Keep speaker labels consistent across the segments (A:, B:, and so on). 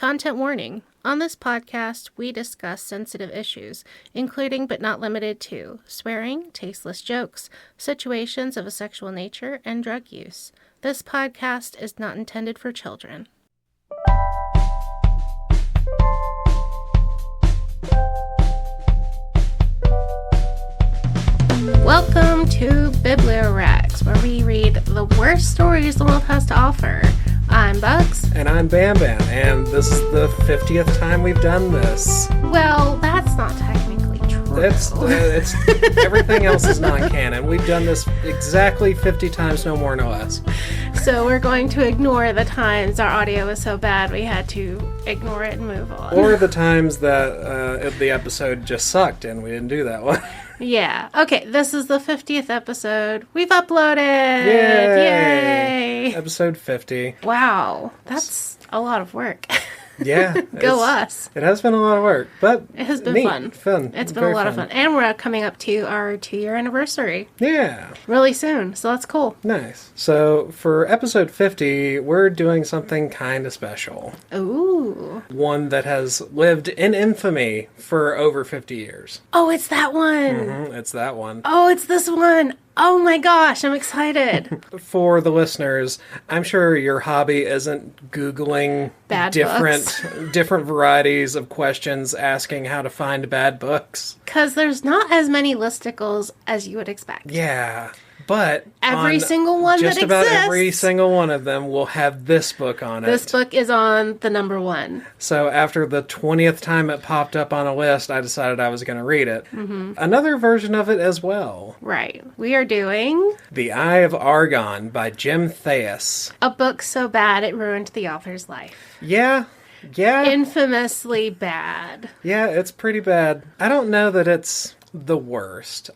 A: Content warning. On this podcast, we discuss sensitive issues, including but not limited to swearing, tasteless jokes, situations of a sexual nature, and drug use. This podcast is not intended for children. Welcome to BiblioWrecks, where we read the worst stories the world has to offer. I'm Bugs.
B: And I'm Bam Bam, and this is the 50th time we've done this.
A: Well, that's not technically true.
B: It's everything else is non-canon. We've done this exactly 50 times, no more, no less.
A: So we're going to ignore the times our audio was so bad we had to ignore it and move on.
B: Or the times that the episode just sucked and we didn't do that one.
A: Yeah. Okay, this is the 50th episode. We've uploaded!
B: Yay!
A: Yay!
B: Episode 50.
A: Wow. That's a lot of work.
B: Yeah.
A: Go us.
B: It has been a lot of work, but
A: it has been
B: neat,
A: fun. It's been a lot of fun. And we're coming up to our 2-year anniversary.
B: Yeah.
A: Really soon, so that's cool.
B: Nice. So for episode 50, we're doing something kind of special.
A: Ooh.
B: One that has lived in infamy for over 50 years.
A: Oh, it's that one.
B: Mm-hmm, it's that one.
A: Oh, it's this one. Oh my gosh, I'm excited.
B: For the listeners, I'm sure your hobby isn't Googling different varieties of questions asking how to find bad books.
A: Because there's not as many listicles as you would expect.
B: Yeah. But
A: every single one that exists,
B: just about every single one of them will have this book on it.
A: This book is on the number one.
B: So after the 20th time it popped up on a list, I decided I was going to read it.
A: Mm-hmm.
B: Another version of it as well.
A: Right. We are doing
B: The Eye of Argon by Jim Theis.
A: A book so bad it ruined the author's life.
B: Yeah.
A: Infamously bad.
B: Yeah, it's pretty bad. I don't know that it's the worst.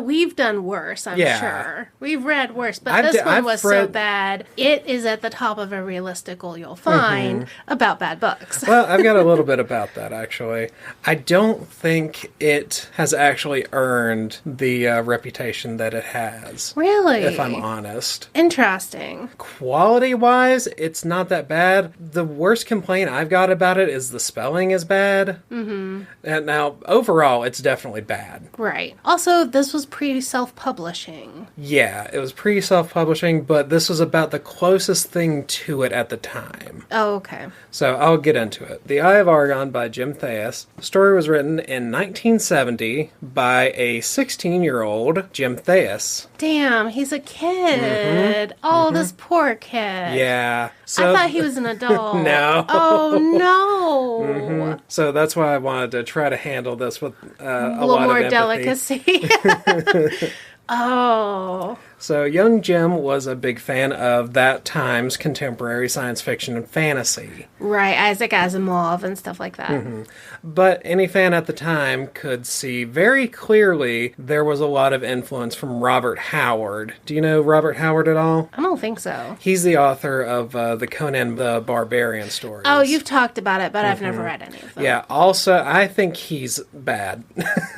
A: We've done worse, I'm sure. We've read worse, but this one was so bad, it is at the top of every listicle you'll find about bad books.
B: Well, I've got a little bit about that, actually. I don't think it has actually earned the reputation that it has.
A: Really?
B: If I'm honest.
A: Interesting.
B: Quality-wise, it's not that bad. The worst complaint I've got about it is the spelling is bad. Mm-hmm. And now, overall, it's definitely bad.
A: Right. Also, this was pre-self-publishing.
B: Yeah, it was pre-self-publishing, but this was about the closest thing to it at the time.
A: Oh, okay.
B: So I'll get into it. The Eye of Argon by Jim Theis. The story was written in 1970 by a 16-year-old Jim Theis.
A: Damn, he's a kid. Oh, this poor kid.
B: Yeah.
A: So, I thought he was an adult.
B: No.
A: Oh, no.
B: So that's why I wanted to try to handle this with a
A: little
B: lot
A: more
B: of
A: delicacy. Oh.
B: So young Jim was a big fan of that time's contemporary science fiction and fantasy.
A: Right, Isaac Asimov and stuff like that.
B: Mm-hmm. But any fan at the time could see very clearly there was a lot of influence from Robert Howard. Do you know Robert Howard at all?
A: I don't think so.
B: He's the author of the Conan the Barbarian stories.
A: Oh, you've talked about it, but I've never read any of them.
B: Yeah, also, I think he's bad.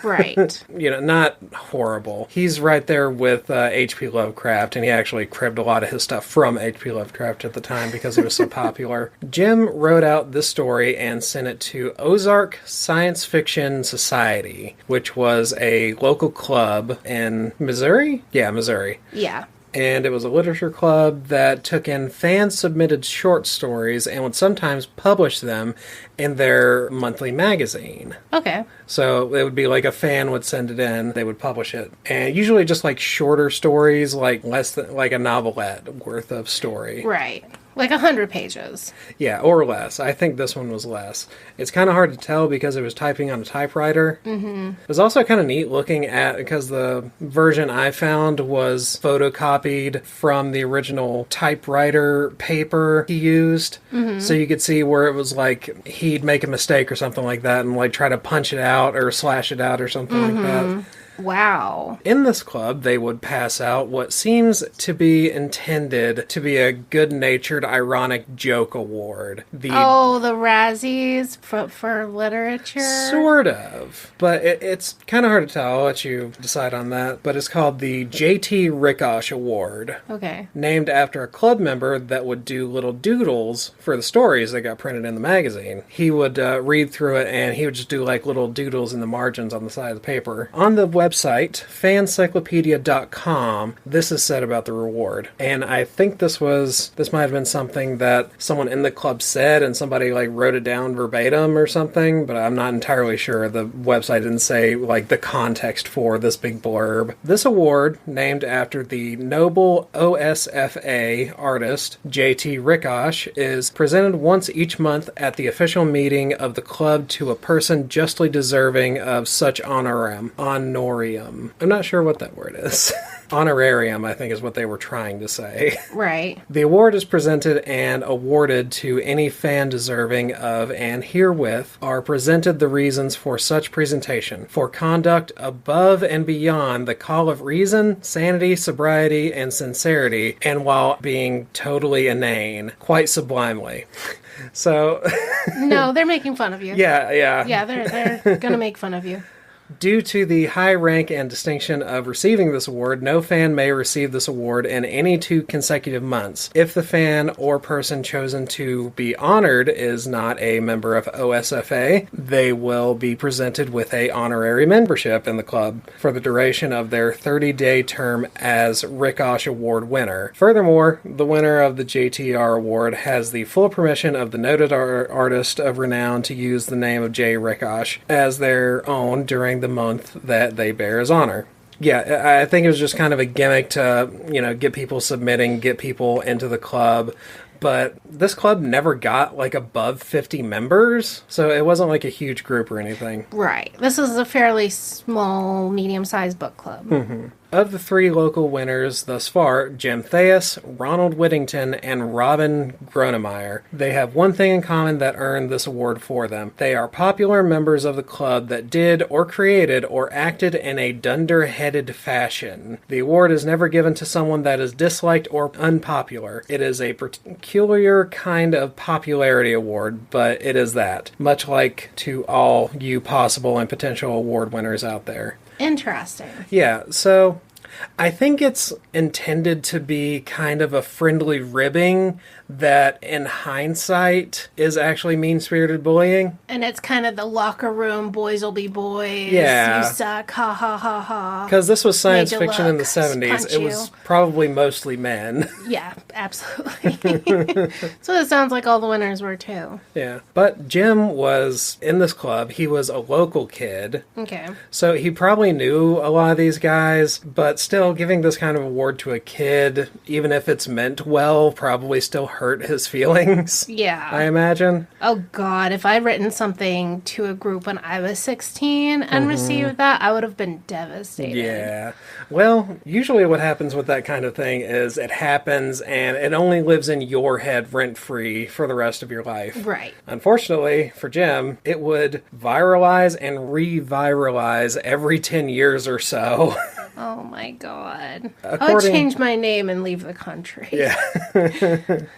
A: Right.
B: Not horrible. He's right there with H.P. Lovecraft, and he actually cribbed a lot of his stuff from H.P. Lovecraft at the time because he was so popular. Jim wrote out this story and sent it to Ozark Science Fiction Society, which was a local club in Missouri? Yeah, Missouri.
A: Yeah.
B: And it was a literature club that took in fan-submitted short stories and would sometimes publish them in their monthly magazine.
A: Okay.
B: So it would be like a fan would send it in, they would publish it. And usually just like shorter stories, like less than like a novelette worth of story.
A: Right. Like 100 pages.
B: Yeah, or less. I think this one was less. It's kind of hard to tell because it was typing on a typewriter. Mm-hmm. It was also kind of neat looking at, because the version I found was photocopied from the original typewriter paper he used. Mm-hmm. So you could see where it was like he'd make a mistake or something like that and like try to punch it out or slash it out or something like that.
A: Wow.
B: In this club, they would pass out what seems to be intended to be a good-natured, ironic joke award.
A: The Razzies for literature?
B: Sort of. But it's kind of hard to tell. I'll let you decide on that. But it's called the J.T. Rickosh Award.
A: Okay.
B: Named after a club member that would do little doodles for the stories that got printed in the magazine. He would read through it, and he would just do like little doodles in the margins on the side of the paper. On the website, fancyclopedia.com, this is said about the reward. And I think this might have been something that someone in the club said, and somebody like wrote it down verbatim or something, but I'm not entirely sure. The website didn't say like the context for this big blurb. This award, named after the noble OSFA artist J.T. Rickosh, is presented once each month at the official meeting of the club to a person justly deserving of such honorium. I'm not sure what that word is. Honorarium, I think, is what they were trying to say.
A: Right.
B: The award is presented and awarded to any fan deserving of, and herewith are presented the reasons for such presentation, for conduct above and beyond the call of reason, sanity, sobriety, and sincerity, and while being totally inane, quite sublimely. So...
A: No, they're making fun of you.
B: Yeah.
A: Yeah, they're gonna make fun of you.
B: Due to the high rank and distinction of receiving this award, no fan may receive this award in any 2 consecutive months. If the fan or person chosen to be honored is not a member of OSFA, they will be presented with a honorary membership in the club for the duration of their 30-day term as Rickosh Award winner. Furthermore, the winner of the JTR Award has the full permission of the noted artist of renown to use the name of J. Rickosh as their own during the month that they bear his honor. Yeah, I think it was just kind of a gimmick to, get people submitting, get people into the club. But this club never got, above 50 members, so it wasn't, a huge group or anything.
A: Right. This is a fairly small, medium-sized book club.
B: Mm-hmm. Of the 3 local winners thus far, Jim Theis, Ronald Whittington, and Robin Grignyr, they have one thing in common that earned this award for them. They are popular members of the club that did or created or acted in a dunder-headed fashion. The award is never given to someone that is disliked or unpopular. It is a peculiar kind of popularity award, but it is that, much like to all you possible and potential award winners out there.
A: Interesting.
B: Yeah, so I think it's intended to be kind of a friendly ribbing that, in hindsight, is actually mean-spirited bullying.
A: And it's kind of the locker room, boys will be boys,
B: yeah.
A: You suck, ha ha ha ha.
B: Because this was science fiction in the 70s. It was probably mostly men.
A: Yeah, absolutely. So it sounds like all the winners were too.
B: Yeah. But Jim was in this club. He was a local kid.
A: Okay.
B: So he probably knew a lot of these guys, but still giving this kind of award to a kid, even if it's meant well, probably still hurt his feelings.
A: Yeah.
B: I imagine.
A: Oh God, if I'd written something to a group when I was 16 and received that, I would have been devastated.
B: Yeah. Well, usually what happens with that kind of thing is it happens and it only lives in your head rent-free for the rest of your life.
A: Right.
B: Unfortunately, for Jim, it would viralize and re-viralize every 10 years or so.
A: Oh my God. I'll change my name and leave the country.
B: Yeah.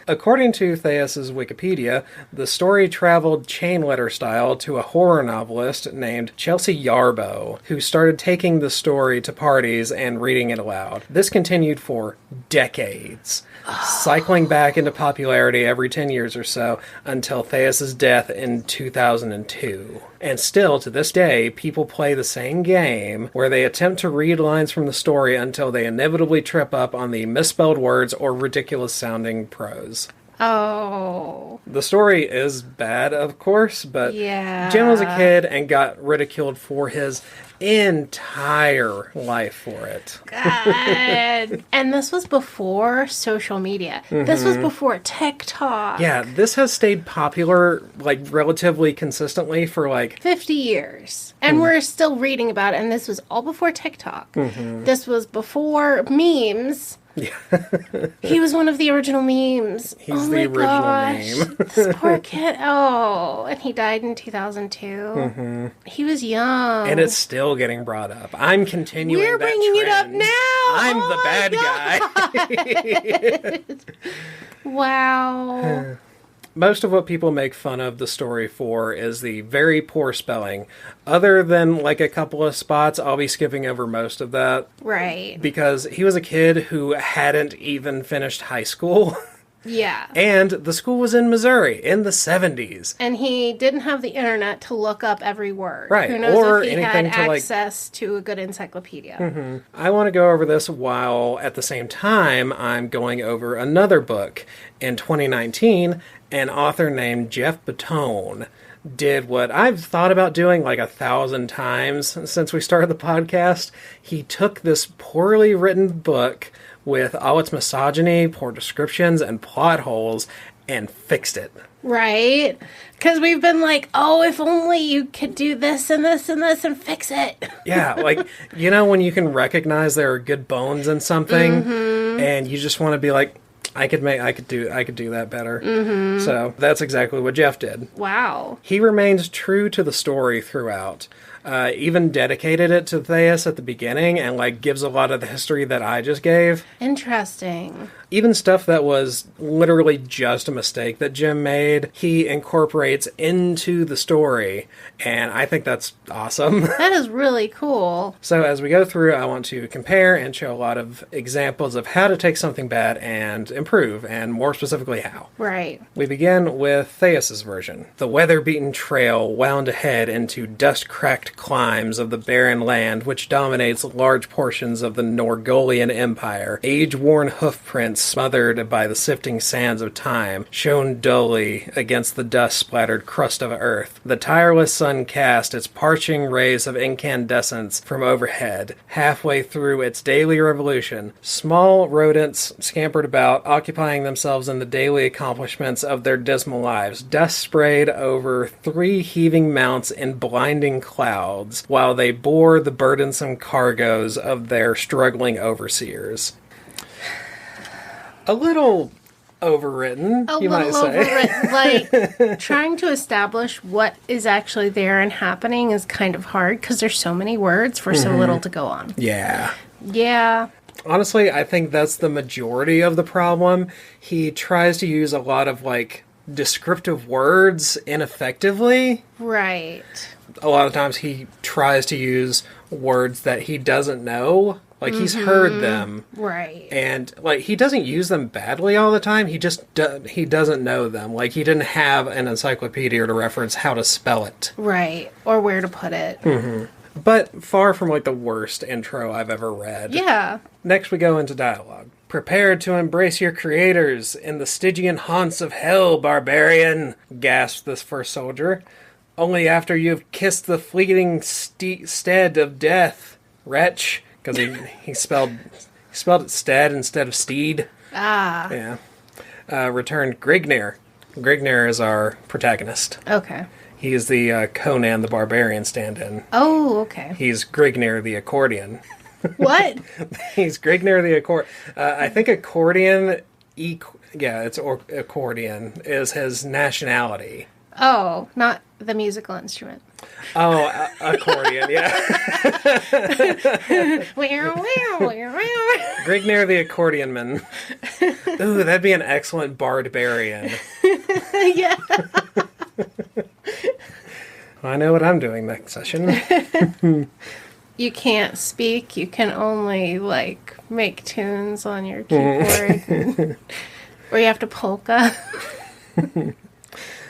B: According to Theis's Wikipedia, the story traveled chain letter style to a horror novelist named Chelsea Yarbo, who started taking the story to parties and reading it aloud. This continued for decades, cycling back into popularity every 10 years or so until Theis's death in 2002. And still, to this day, people play the same game where they attempt to read lines from the story until they inevitably trip up on the misspelled words or ridiculous-sounding prose.
A: Oh.
B: The story is bad, of course, but
A: yeah.
B: Jim was a kid and got ridiculed for his entire life for it.
A: God. And this was before social media. This was before TikTok.
B: Yeah, this has stayed popular, relatively consistently for,
A: 50 years. And we're still reading about it, and this was all before TikTok. This was before memes. He was one of the original memes.
B: He's the original meme.
A: This poor kid. Oh, and he died in 2002.
B: Mm-hmm.
A: He was young.
B: And it's still getting brought up. I'm continuing
A: We're
B: that
A: bringing it up
B: trend.
A: now.
B: I'm the bad guy.
A: Wow.
B: Most of what people make fun of the story for is the very poor spelling. Other than like a couple of spots, I'll be skipping over most of that.
A: Right.
B: Because he was a kid who hadn't even finished high school.
A: Yeah.
B: And the school was in Missouri in the 70s.
A: And he didn't have the internet to look up every word.
B: Right.
A: Who knows
B: or
A: if he
B: anything
A: had
B: to
A: access to a good encyclopedia.
B: Mm-hmm. I want to go over this while at the same time I'm going over another book. In 2019, an author named Geoff Bottone did what I've thought about doing like 1,000 times since we started the podcast. He took this poorly written book with all its misogyny, poor descriptions, and plot holes, and fixed it.
A: Right? Because we've been like, oh, if only you could do this and this and this and fix it.
B: Yeah, like, you know when you can recognize there are good bones in something, and you just want to be like, I could do that better. Mm-hmm. So that's exactly what Geoff did.
A: Wow.
B: He remains true to the story throughout. Even dedicated it to Theis at the beginning and like gives a lot of the history that I just gave.
A: Interesting.
B: Even stuff that was literally just a mistake that Jim made, he incorporates into the story, and I think that's awesome.
A: That is really cool.
B: So as we go through, I want to compare and show a lot of examples of how to take something bad and improve, and more specifically how.
A: Right.
B: We begin with Theis's version. The weather-beaten trail wound ahead into dust-cracked climbs of the barren land which dominates large portions of the Norgolian Empire. Age-worn hoofprints smothered by the sifting sands of time shone dully against the dust-splattered crust of earth. The tireless sun cast its parching rays of incandescence from overhead. Halfway through its daily revolution, small rodents scampered about, occupying themselves in the daily accomplishments of their dismal lives. Dust sprayed over 3 heaving mounts in blinding clouds, while they bore the burdensome cargoes of their struggling overseers. A little overwritten, you might say.
A: Overwritten. Like, trying to establish what is actually there and happening is kind of hard because there's so many words for so little to go on.
B: Yeah.
A: Yeah.
B: Honestly, I think that's the majority of the problem. He tries to use a lot of, like, descriptive words ineffectively.
A: Right.
B: A lot of times he tries to use words that he doesn't know. Like, he's heard them.
A: Right.
B: And, like, he doesn't use them badly all the time. He just he doesn't know them. Like, he didn't have an encyclopedia to reference how to spell it.
A: Right. Or where to put it.
B: Mm-hmm. But far from, like, the worst intro I've ever read.
A: Yeah.
B: Next we go into dialogue. Prepare to embrace your creators in the Stygian haunts of hell, barbarian, gasped this first soldier. Only after you've kissed the fleeting stead of death, wretch. Because he spelled it stead instead of steed.
A: Ah.
B: Yeah. Returned Grignyr. Grignyr is our protagonist.
A: Okay.
B: He is the Conan the Barbarian stand-in.
A: Oh, okay.
B: He's Grignyr the Ecordian.
A: What?
B: He's Grignyr the Ecordian. I think Ecordian, it's Ecordian, is his nationality.
A: Oh, not the musical instrument.
B: Oh, accordion, yeah. Grignyr the Accordion Man. Ooh, that'd be an excellent barbarian.
A: Yeah.
B: I know what I'm doing next session.
A: You can't speak. You can only, like, make tunes on your keyboard. Or you have to polka.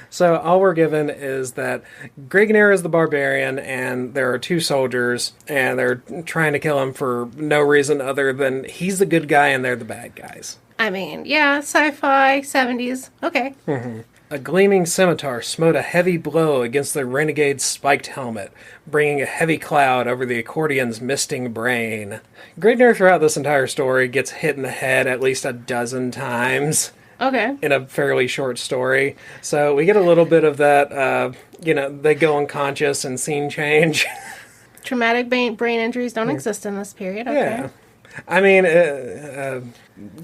B: So all we're given is that Grignyr is the barbarian, and there are 2 soldiers, and they're trying to kill him for no reason other than he's the good guy and they're the bad guys.
A: I mean, yeah, sci-fi, 70s. Okay.
B: Mm-hmm. A gleaming scimitar smote a heavy blow against the renegade's spiked helmet, bringing a heavy cloud over the Ecordion's misting brain. Grignyr throughout this entire story gets hit in the head at least a dozen times.
A: Okay.
B: In a fairly short story. So we get a little bit of that, they go unconscious and scene change.
A: Traumatic brain injuries don't exist in this period. Okay.
B: Yeah. I mean,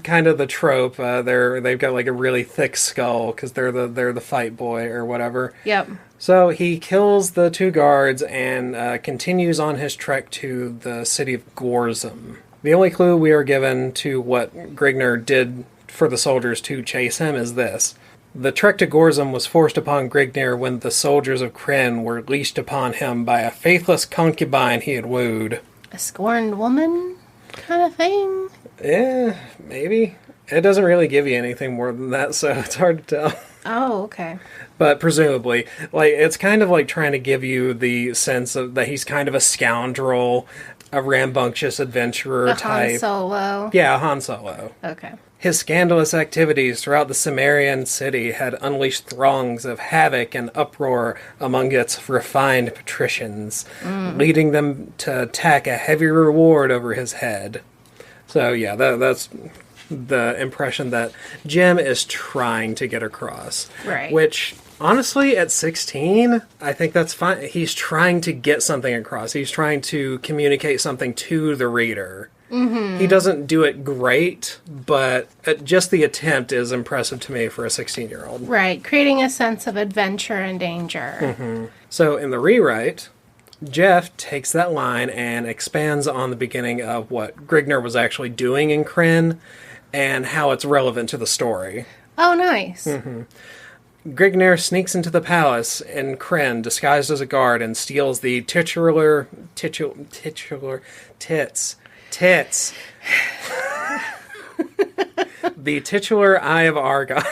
B: kind of the trope. They've got like a really thick skull because they're the fight boy or whatever.
A: Yep.
B: So he kills the two guards and continues on his trek to the city of Gorzum. The only clue we are given to what Grignyr did for the soldiers to chase him is this. The trek to Gorzum was forced upon Grignyr when the soldiers of Krynn were leashed upon him by a faithless concubine he had wooed.
A: A scorned woman kind of thing?
B: Yeah, maybe. It doesn't really give you anything more than that, so it's hard to tell.
A: Oh, okay.
B: But presumably, like, it's kind of like trying to give you the sense of that he's kind of a scoundrel, a rambunctious adventurer type.
A: Han Solo.
B: Yeah, Han Solo.
A: Okay.
B: His scandalous activities throughout the Cimmerian city had unleashed throngs of havoc and uproar among its refined patricians, leading them to attack a heavy reward over his head. So yeah, that's the impression that Jim is trying to get across.
A: Right.
B: Which, honestly, at 16, I think that's fine. He's trying to get something across. He's trying to communicate something to the reader. Mm-hmm. He doesn't do it great, but just the attempt is impressive to me for a 16-year-old.
A: Right, creating a sense of adventure and danger.
B: Mm-hmm. So in the rewrite, Geoff takes that line and expands on the beginning of what Grignyr was actually doing in Krynn and how it's relevant to the story.
A: Oh, nice.
B: Mm-hmm. Grignyr sneaks into the palace in Krynn disguised as a guard and steals the titular the titular Eye of Argon,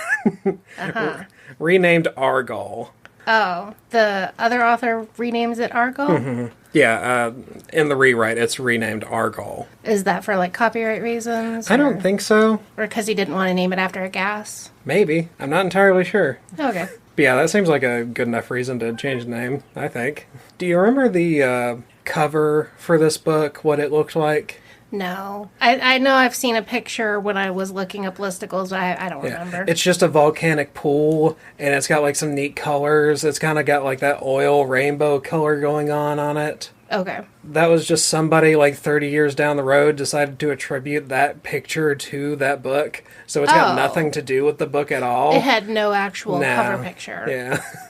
B: renamed Argol.
A: Oh, the other author renames it Argol?
B: Mm-hmm. Yeah, in the rewrite, it's renamed Argol.
A: Is that for, like, copyright reasons?
B: I don't think so.
A: Or because he didn't want to name it after a gas?
B: Maybe. I'm not entirely sure.
A: Okay.
B: But yeah, that seems like a good enough reason to change the name, I think. Do you remember the cover for this book, what it looked like?
A: No. I know I've seen a picture when I was looking up listicles, but I don't remember.
B: It's just a volcanic pool, and it's got like some neat colors. It's kind of got like that oil rainbow color going on it.
A: Okay.
B: That was just somebody like 30 years down the road decided to attribute that picture to that book. So it's got nothing to do with the book at all.
A: It had no actual cover picture.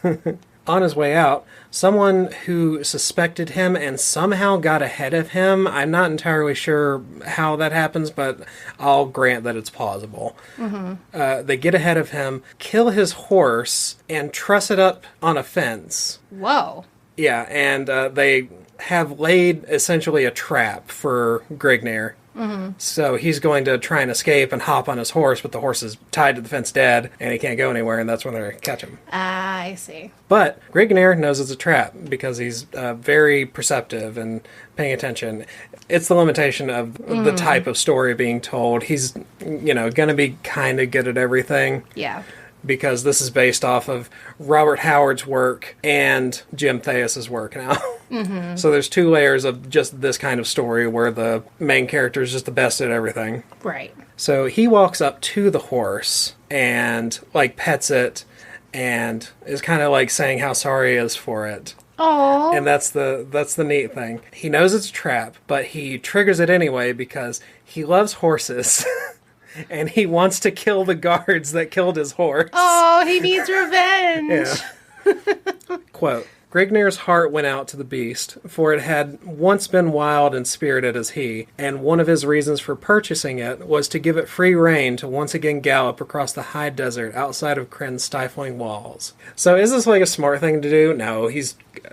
B: Yeah. On his way out, someone who suspected him and somehow got ahead of him. I'm not entirely sure how that happens, but I'll grant that it's plausible. Mm-hmm. They get ahead of him, kill his horse, and truss it up on a fence.
A: Whoa.
B: Yeah, and they have laid essentially a trap for Grignyr. Mm-hmm. So he's going to try and escape and hop on his horse, but the horse is tied to the fence dead, and he can't go anywhere, and that's when they catch him.
A: Ah, I see.
B: But Grignyr knows it's a trap because he's very perceptive and paying attention. It's the limitation of the type of story being told. He's, going to be kind of good at everything.
A: Yeah.
B: Because this is based off of Robert Howard's work and Jim Theis's work now. Mm-hmm. So there's two layers of just this kind of story where the main character is just the best at everything.
A: Right. So
B: he walks up to the horse and like pets it and is kind of like saying how sorry he is for it.
A: Aww.
B: And that's the neat thing. He knows it's a trap, but he triggers it anyway because he loves horses. And he wants to kill the guards that killed his horse.
A: Oh, he needs revenge.
B: Yeah. Quote, Grignyr's heart went out to the beast, for it had once been wild and spirited as he, and one of his reasons for purchasing it was to give it free rein to once again gallop across the high desert outside of Krynn's stifling walls. So is this like a smart thing to do? No,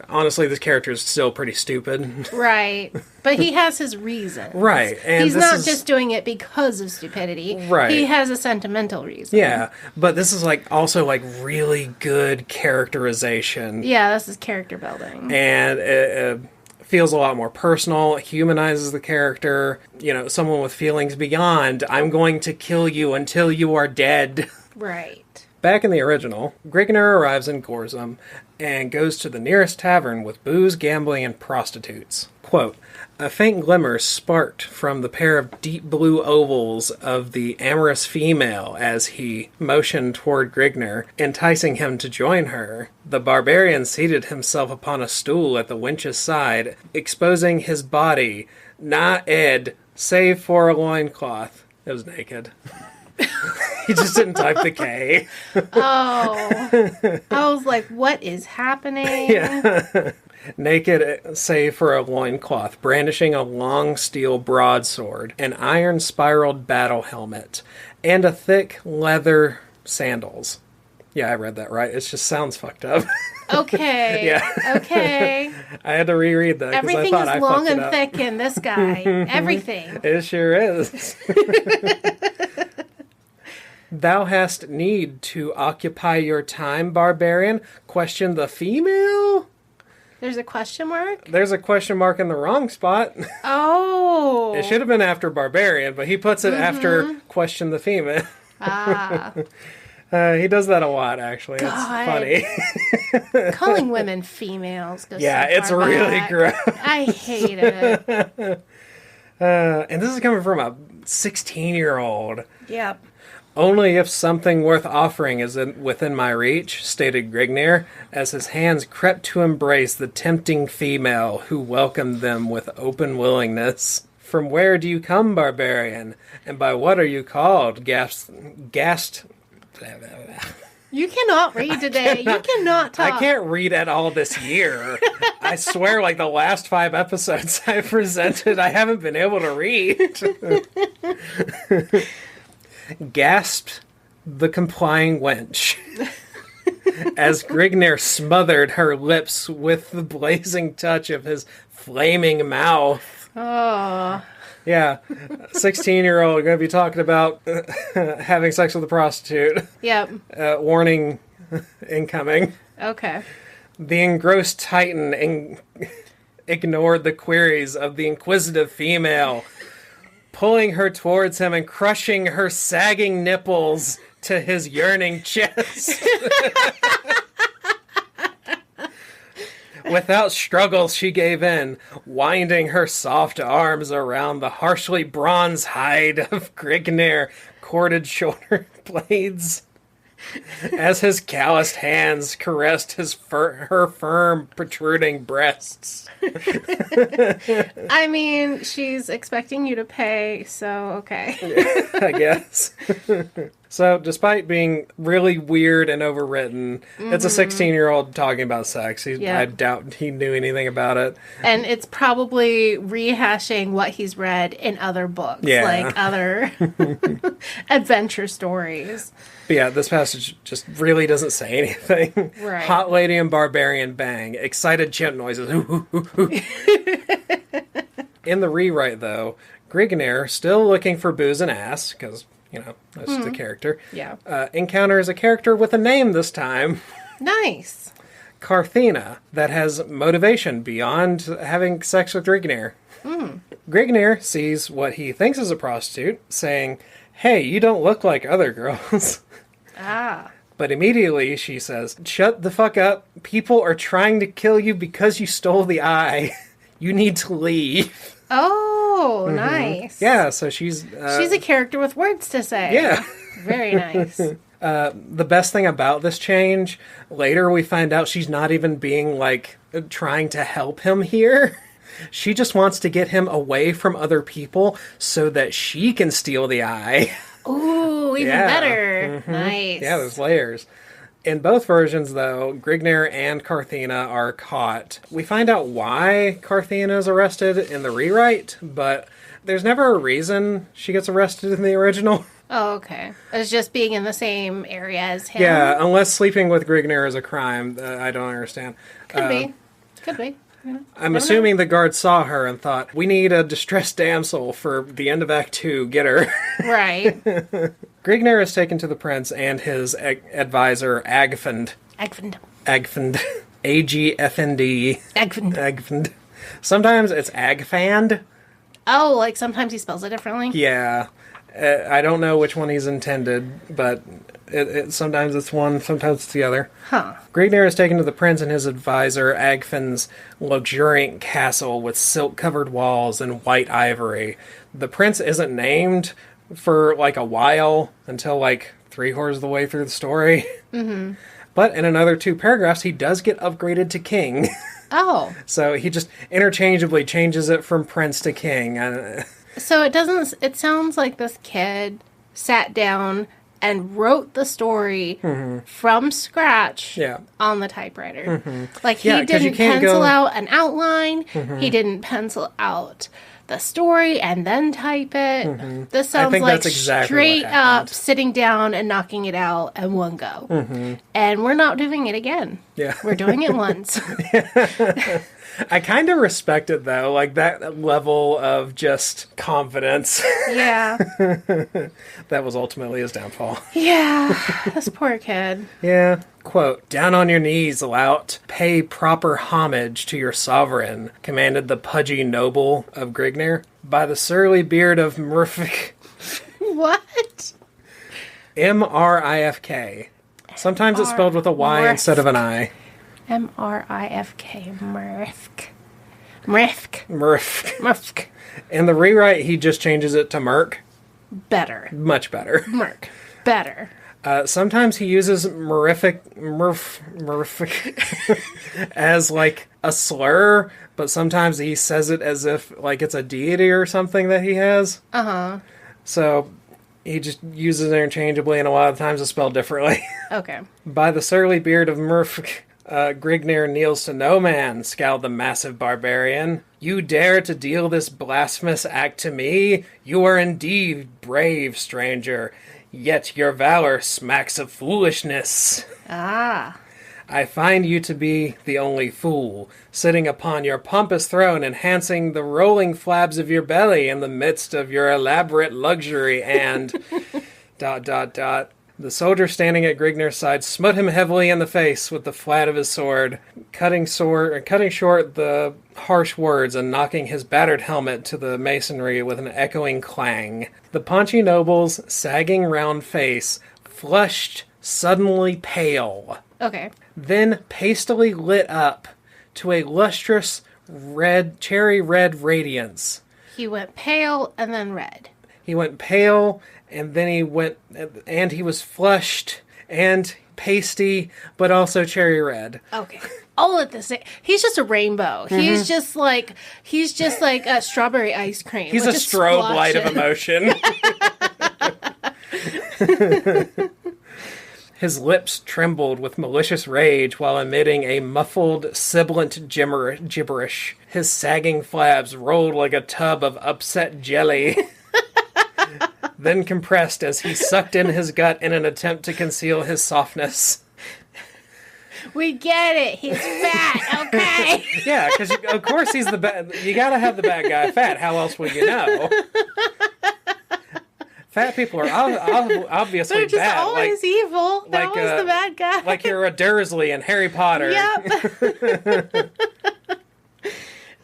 B: honestly, this character is still pretty stupid.
A: Right. But he has his reasons.
B: Right. And
A: he's not just doing it because of stupidity.
B: Right.
A: He has a sentimental reason.
B: Yeah. But this is also really good characterization.
A: Yeah, this is character building.
B: And it feels a lot more personal, humanizes the character. Someone with feelings beyond, I'm going to kill you until you are dead.
A: Right.
B: Back in the original, Grignyr arrives in Gorzum and goes to the nearest tavern with booze, gambling, and prostitutes. Quote, a faint glimmer sparked from the pair of deep blue ovals of the amorous female as he motioned toward Grignyr, enticing him to join her. The barbarian seated himself upon a stool at the wench's side, exposing his body, na ed, save for a loincloth. It was naked. He just didn't type the K.
A: Oh. I was like, what is happening?
B: Yeah. Naked, save for a loincloth, brandishing a long steel broadsword, an iron spiraled battle helmet, and a thick leather sandals. Yeah, I read that right. It just sounds fucked up.
A: Okay.
B: Yeah.
A: Okay.
B: I had to reread that.
A: Everything
B: I thought
A: is long and
B: up.
A: thick in this guy. Everything.
B: It sure is. Thou hast need to occupy your time, barbarian? Question the female?
A: There's a question mark?
B: There's a question mark in the wrong spot.
A: Oh.
B: It should have been after barbarian, but he puts it after question the female.
A: Ah.
B: He does that a lot, actually.
A: God.
B: It's funny.
A: Calling women females goes
B: Yeah,
A: so
B: it's
A: far
B: really
A: back.
B: gross.
A: I hate it.
B: And this is coming from a 16-year-old.
A: Yep.
B: Only if something worth offering is within my reach, stated Grignyr, as his hands crept to embrace the tempting female who welcomed them with open willingness. From where do you come, barbarian? And by what are you called? Gasped.
A: You cannot read today. You cannot talk.
B: I can't read at all this year. I swear, like the last 5 episodes I presented, I haven't been able to read. Gasped the complying wench as Grignyr smothered her lips with the blazing touch of his flaming mouth.
A: Oh.
B: Yeah, 16-year-old going to be talking about having sex with a prostitute.
A: Yep.
B: Warning incoming.
A: Okay.
B: The engrossed titan ignored the queries of the inquisitive female, pulling her towards him and crushing her sagging nipples to his yearning chest. Without struggle, she gave in, winding her soft arms around the harshly bronze hide of Grignyr, corded shoulder blades, as his calloused hands caressed her firm, protruding breasts.
A: I mean, she's expecting you to pay, so okay.
B: I guess. So, despite being really weird and overwritten, it's a 16-year-old talking about sex. I doubt he knew anything about it.
A: And it's probably rehashing what he's read in other books, like other adventure stories.
B: But yeah, this passage just really doesn't say anything.
A: Right.
B: Hot lady and barbarian bang. Excited chimp noises. In the rewrite, though, Grignyr, still looking for booze and ass, because, you know, that's the character, encounters a character with a name this time.
A: Nice.
B: Carthena, that has motivation beyond having sex with Grignyr. Grignyr sees what he thinks is a prostitute, saying, "Hey, you don't look like other girls."
A: Ah.
B: But immediately she says, "Shut the fuck up. People are trying to kill you because you stole the eye. You need to leave."
A: Oh, nice.
B: Yeah, so she's
A: a character with words to say.
B: Yeah.
A: Very nice.
B: The best thing about this change, later we find out she's not even being, like, trying to help him here. She just wants to get him away from other people so that she can steal the eye.
A: Ooh, even better. Nice.
B: Yeah, there's layers. In both versions, though, Grignyr and Carthena are caught. We find out why Carthena is arrested in the rewrite, but there's never a reason she gets arrested in the original.
A: Oh, okay. It's just being in the same area as him.
B: Yeah, unless sleeping with Grignyr is a crime. I don't understand.
A: Could be. Could be.
B: I'm assuming the guards saw her and thought, we need a distressed damsel for the end of Act 2. Get her.
A: Right.
B: Grignyr is taken to the prince and his advisor, Agfund. Agfund. A-G-F-N-D. Agfund. Sometimes it's Agfand.
A: Oh, like sometimes he spells it differently?
B: Yeah. I don't know which one he's intended, but sometimes it's one, sometimes it's the other.
A: Huh.
B: Grignyr is taken to the prince and his advisor, Agfund's luxuriant castle with silk-covered walls and white ivory. The prince isn't named for, like, a while, until, like, 3/4 of the way through the story. Mm-hmm. But in another 2 paragraphs, he does get upgraded to king.
A: Oh.
B: So he just interchangeably changes it from prince to king.
A: So it sounds like this kid sat down and wrote the story from scratch on the typewriter. Like, he didn't pencil out an outline. He didn't pencil out the story and then type it. This sounds like straight up sitting down and knocking it out in one go. And we're not doing it again.
B: Yeah.
A: We're doing it once.
B: I kind of respect it, though, like that level of just confidence.
A: Yeah.
B: That was ultimately his downfall.
A: Yeah, this poor kid.
B: Yeah. Quote, "Down on your knees, lout. Pay proper homage to your sovereign," commanded the pudgy noble of Grignyr. "By the surly beard of Mrifk."
A: What?
B: M-R-I-F-K. Sometimes it's spelled with a Y instead of an I.
A: M-R-I-F-K. Mrifk. Mrifk.
B: Mrifk.
A: Mrifk.
B: In the rewrite, he just changes it to Merc.
A: Better.
B: Much better.
A: Merc. Better.
B: Sometimes he uses murific as like a slur, but sometimes he says it as if like it's a deity or something that he has.
A: Uh-huh.
B: So he just uses it interchangeably, and a lot of times it's spelled differently.
A: Okay.
B: "By the surly beard of Murph, Grignyr kneels to no man," scowled the massive barbarian. "You dare to deal this blasphemous act to me? You are indeed brave, stranger. Yet your valor smacks of foolishness.
A: Ah.
B: I find you to be the only fool, sitting upon your pompous throne, enhancing the rolling flabs of your belly in the midst of your elaborate luxury, and... ... The soldier standing at Grignyr's side smote him heavily in the face with the flat of his sword, cutting short the harsh words and knocking his battered helmet to the masonry with an echoing clang. The paunchy noble's sagging round face flushed suddenly pale.
A: Okay.
B: Then pastily lit up to a lustrous cherry red radiance.
A: He went pale and then red.
B: He went pale, and then he was flushed and pasty, but also cherry red.
A: Okay. All at the same. He's just a rainbow. He's just like a strawberry ice cream.
B: He's a strobe light of emotion. His lips trembled with malicious rage while emitting a muffled, sibilant gibberish. His sagging flabs rolled like a tub of upset jelly. Then compressed as he sucked in his gut in an attempt to conceal his softness.
A: We get it. He's fat, okay?
B: Yeah, because of course he's the bad. You gotta have the bad guy fat. How else would you know? Fat people are obviously
A: They're just
B: bad.
A: always evil. They're always the bad guy.
B: Like you're a Dursley in Harry Potter.
A: Yep.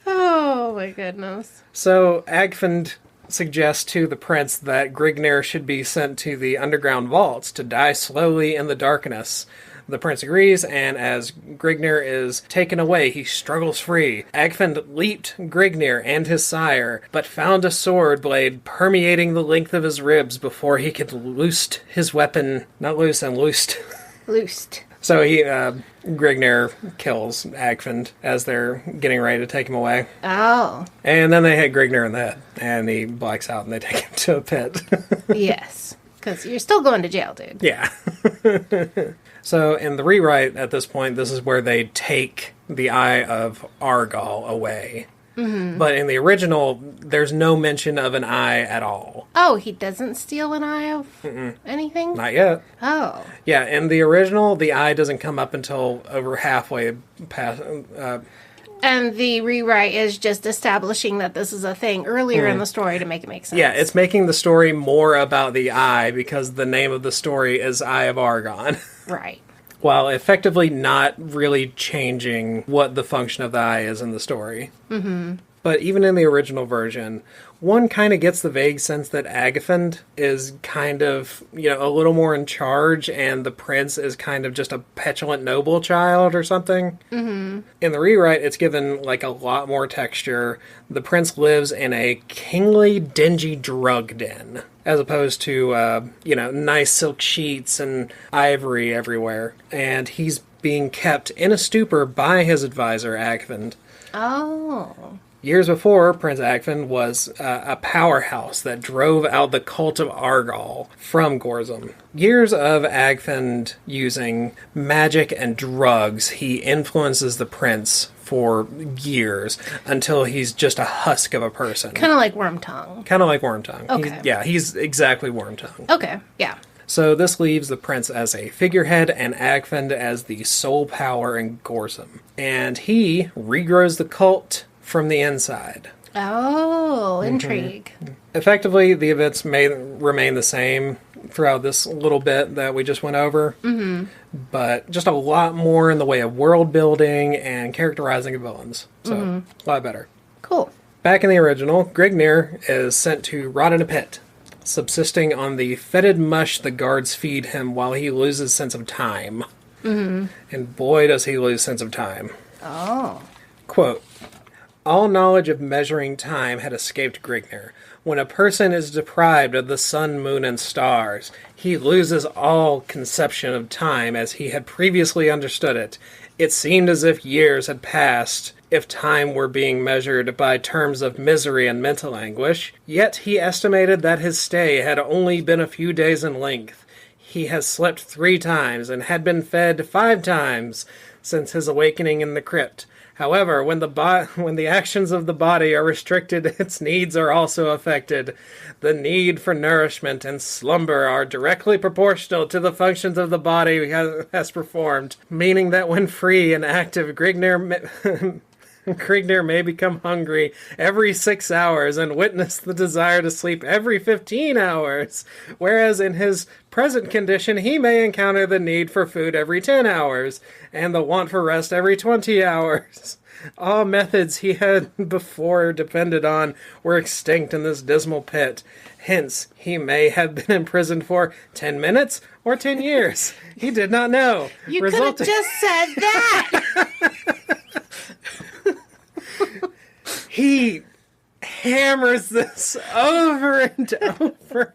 A: Oh my goodness.
B: So Agfund suggests to the prince that Grignyr should be sent to the underground vaults to die slowly in the darkness. The prince agrees, and as Grignyr is taken away, he struggles free. Agfund leaped Grignyr and his sire, but found a sword blade permeating the length of his ribs before he could loosed his weapon. Not loose, and loosed.
A: Loosed.
B: So Grignyr kills Agfund as they're getting ready to take him away.
A: Oh.
B: And then they hit Grignyr in the head, and he blacks out, and they take him to a pit.
A: Yes, because you're still going to jail, dude.
B: Yeah. So in the rewrite, at this point, this is where they take the Eye of Argon away. Mm-hmm. But in the original, there's no mention of an eye at all.
A: Oh, he doesn't steal an eye of anything?
B: Not yet.
A: Oh.
B: Yeah, in the original, the eye doesn't come up until over halfway past...
A: and the rewrite is just establishing that this is a thing earlier in the story to make it make sense.
B: Yeah, it's making the story more about the eye because the name of the story is Eye of Argon.
A: Right.
B: While effectively not really changing what the function of the eye is in the story. Mm-hmm. But even in the original version, one kind of gets the vague sense that Agfund is kind of, a little more in charge, and the prince is kind of just a petulant noble child or something. Mm-hmm. In the rewrite, it's given, a lot more texture. The prince lives in a kingly, dingy drug den, as opposed to, nice silk sheets and ivory everywhere. And he's being kept in a stupor by his advisor, Agfund.
A: Oh.
B: Years before, Prince Agfund was a powerhouse that drove out the cult of Argal from Gorzum. Years of Agfund using magic and drugs, he influences the prince for years until he's just a husk of a person.
A: Kind of like Wormtongue.
B: Kind of like Wormtongue.
A: Okay.
B: He's exactly Wormtongue.
A: Okay, yeah.
B: So this leaves the prince as a figurehead and Agfund as the sole power in Gorzum. And he regrows the cult from the inside.
A: Oh, intrigue.
B: Effectively, the events may remain the same throughout this little bit that we just went over, but just a lot more in the way of world building and characterizing of villains. So, a lot better.
A: Cool.
B: Back in the original, Grignyr is sent to rot in a pit, subsisting on the fetid mush the guards feed him while he loses sense of time. And boy, does he lose sense of time.
A: Oh.
B: Quote, all knowledge of measuring time had escaped Grignyr. When a person is deprived of the sun, moon, and stars, he loses all conception of time as he had previously understood it. It seemed as if years had passed, if time were being measured by terms of misery and mental anguish. Yet he estimated that his stay had only been a few days in length. He has slept 3 times and had been fed 5 times since his awakening in the crypt. However, when the actions of the body are restricted, its needs are also affected. The need for nourishment and slumber are directly proportional to the functions of the body has performed, meaning that when free and active, Grignyr may become hungry every 6 hours and witness the desire to sleep every 15 hours, whereas in his present condition he may encounter the need for food every 10 hours and the want for rest every 20 hours. All methods he had before depended on were extinct in this dismal pit. Hence, he may have been imprisoned for 10 minutes or 10 years. He did not know.
A: You could have just said that!
B: He hammers this over and over.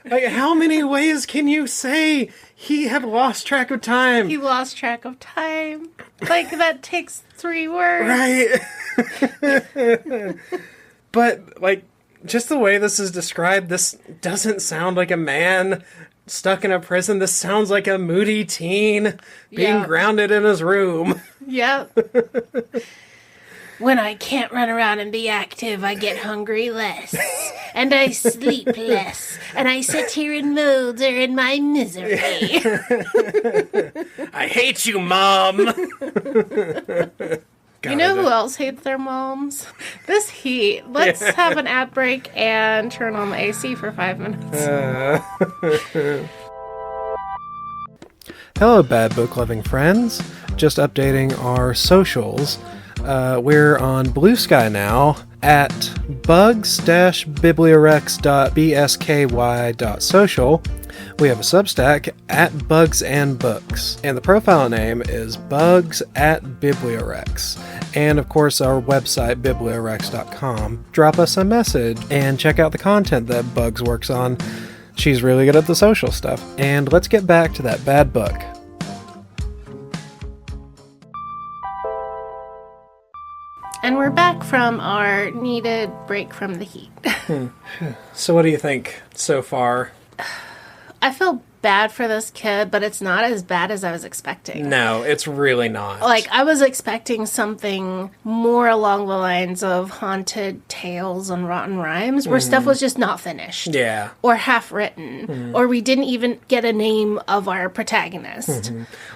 B: Like, how many ways can you say he had lost track of time?
A: He lost track of time. Like, that takes 3 words.
B: Right. But, like, just the way this is described, this doesn't sound like a man stuck in a prison. This sounds like a moody teen being grounded in his room.
A: Yep. When I can't run around and be active, I get hungry less. And I sleep less. And I sit here and molder in my misery.
B: I hate you, Mom!
A: You know who else hates their moms? This heat. Let's have an ad break and turn on the AC for 5 minutes.
B: Hello, bad book-loving friends. Just updating our socials. We're on Blue Sky now at bugs-bibliowrecks.bsky.social. We have a Substack at Bugs and Books, and the profile name is Bugs at BiblioWrecks. And of course, our website, BiblioWrecks.com. Drop us a message and check out the content that Bugs works on. She's really good at the social stuff. And let's get back to that bad book.
A: And we're back from our needed break from the heat.
B: So what do you think so far?
A: I feel bad for this kid, but it's not as bad as I was expecting.
B: No, it's really not.
A: Like, I was expecting something more along the lines of haunted tales and rotten rhymes, where stuff was just not finished.
B: Yeah.
A: Or half written. Or we didn't even get a name of our protagonist.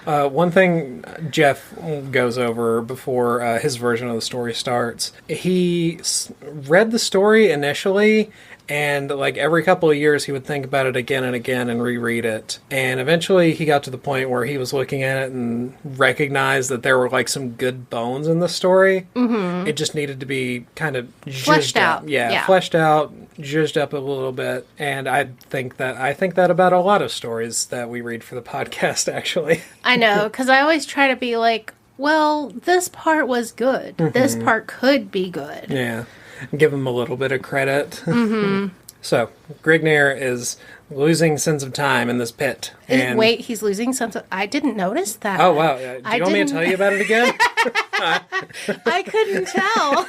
B: One thing Geoff goes over before his version of the story starts, he read the story initially, and like every couple of years he would think about it again and again and reread it. And eventually he got to the point where he was looking at it and recognized that there were like some good bones in the story. Mm-hmm. It just needed to be kind of
A: fleshed out.
B: Yeah, fleshed out, zhuzhed up a little bit. And I think that about a lot of stories that we read for the podcast, actually.
A: I know, because I always try to be like, well, this part was good. Mm-hmm. This part could be good.
B: Yeah. Give him a little bit of credit. Mm-hmm. So, Grignyr is losing sense of time in this pit.
A: Wait, he's losing sense of... I didn't notice that.
B: Oh, wow. Do you want me to tell you about it again?
A: I couldn't tell.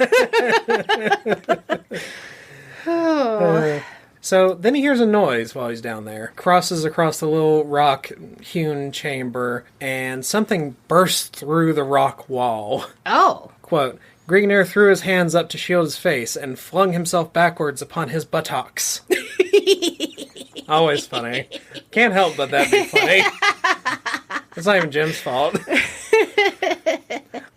A: Oh.
B: So then he hears a noise while he's down there. Crosses across the little rock-hewn chamber, and something bursts through the rock wall.
A: Oh.
B: Quote, Grignyr threw his hands up to shield his face and flung himself backwards upon his buttocks. Always funny. Can't help but that be funny. It's not even Jim's fault.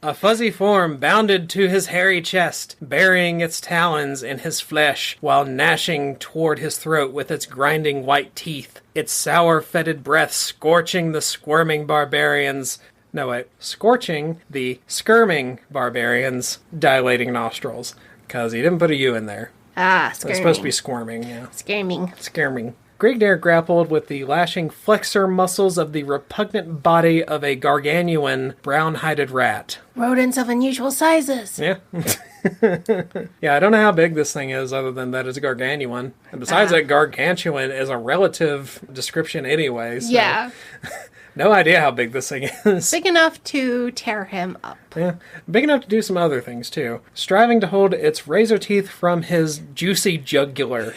B: A fuzzy form bounded to his hairy chest, burying its talons in his flesh, while gnashing toward his throat with its grinding white teeth, its sour, fetid breath scorching the squirming skirming barbarians' dilating nostrils. Because he didn't put a U in there.
A: Ah,
B: So it's supposed to be squirming, yeah.
A: Skirming.
B: Grignyr grappled with the lashing flexor muscles of the repugnant body of a gargantuan, brown-hided rat.
A: Rodents of unusual sizes.
B: Yeah. Yeah, I don't know how big this thing is other than that it's a gargantuan. And besides that, gargantuan is a relative description anyway. So
A: Yeah.
B: no idea how big this thing is.
A: Big enough to tear him up.
B: Yeah, big enough to do some other things, too. Striving to hold its razor teeth from his juicy jugular.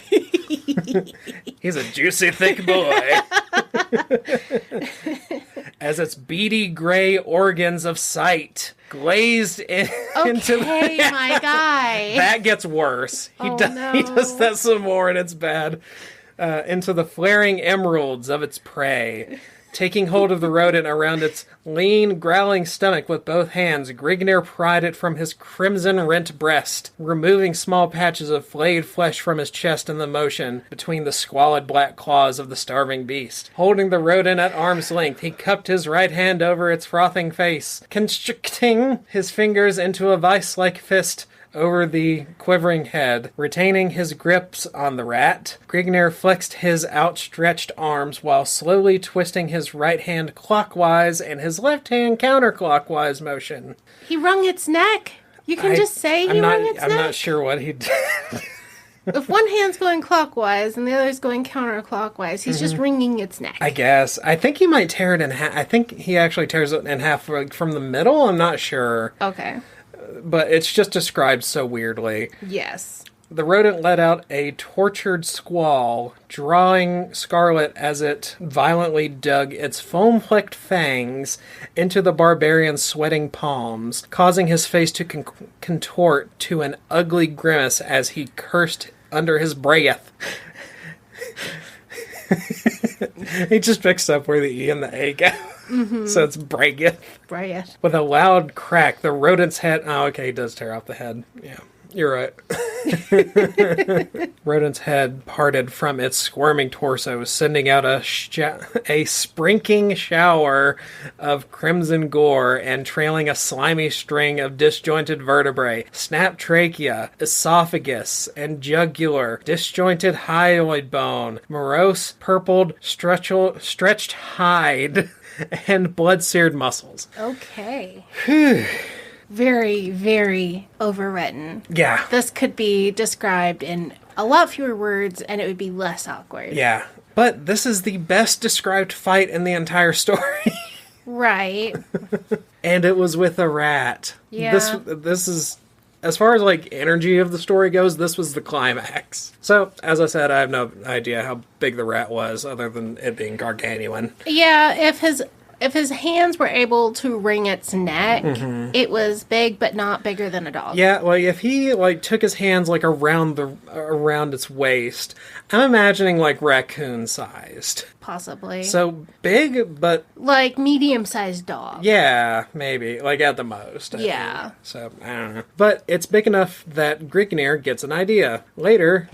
B: He's a juicy, thick boy. As its beady gray organs of sight glazed into
A: Okay, my guy.
B: That gets worse. He
A: Oh,
B: does that some more, and it's bad. Into the flaring emeralds of its prey. Taking hold of the rodent around its lean, growling stomach with both hands, Grignyr pried it from his crimson-rent breast, removing small patches of flayed flesh from his chest in the motion between the squalid black claws of the starving beast. Holding the rodent at arm's length, he cupped his right hand over its frothing face, constricting his fingers into a vice-like fist over the quivering head. Retaining his grips on the rat, Grignyr flexed his outstretched arms while slowly twisting his right hand clockwise and his left hand counterclockwise motion.
A: He wrung its neck. You can just say he wrung its neck.
B: I'm not sure what he did.
A: If one hand's going clockwise and the other's going counterclockwise, he's just wringing its neck.
B: I guess. I think he might tear it in half. I think he actually tears it in half from the middle. I'm not sure.
A: Okay.
B: But it's just described so weirdly.
A: Yes.
B: The rodent let out a tortured squall, drawing scarlet as it violently dug its foam-flecked fangs into the barbarian's sweating palms, causing his face to contort to an ugly grimace as he cursed under his breath. He just picks up where the E and the A go. Mm-hmm. So it's breaketh.
A: Breaketh.
B: With a loud crack, the rodent's head... Oh, okay, he does tear off the head. Yeah, you're right. Rodent's head parted from its squirming torso, sending out a sprinkling shower of crimson gore and trailing a slimy string of disjointed vertebrae, snapped trachea, esophagus, and jugular, disjointed hyoid bone, morose, purpled, stretched hide, and blood-seared muscles.
A: Okay. Very, very overwritten.
B: Yeah.
A: This could be described in a lot fewer words and it would be less awkward.
B: Yeah. But this is the best described fight in the entire story.
A: Right.
B: And it was with a rat.
A: Yeah.
B: This is, as far as like energy of the story goes, this was the climax. So, as I said, I have no idea how big the rat was other than it being gargantuan.
A: Yeah, if his hands were able to wring its neck, it was big, but not bigger than a dog.
B: Yeah, like if he like took his hands like around its waist, I'm imagining like raccoon sized.
A: Possibly.
B: So big, but
A: like medium-sized dog.
B: yeah, maybe like at the most. I think. So I don't know, but it's big enough that Grignyr gets an idea. Later,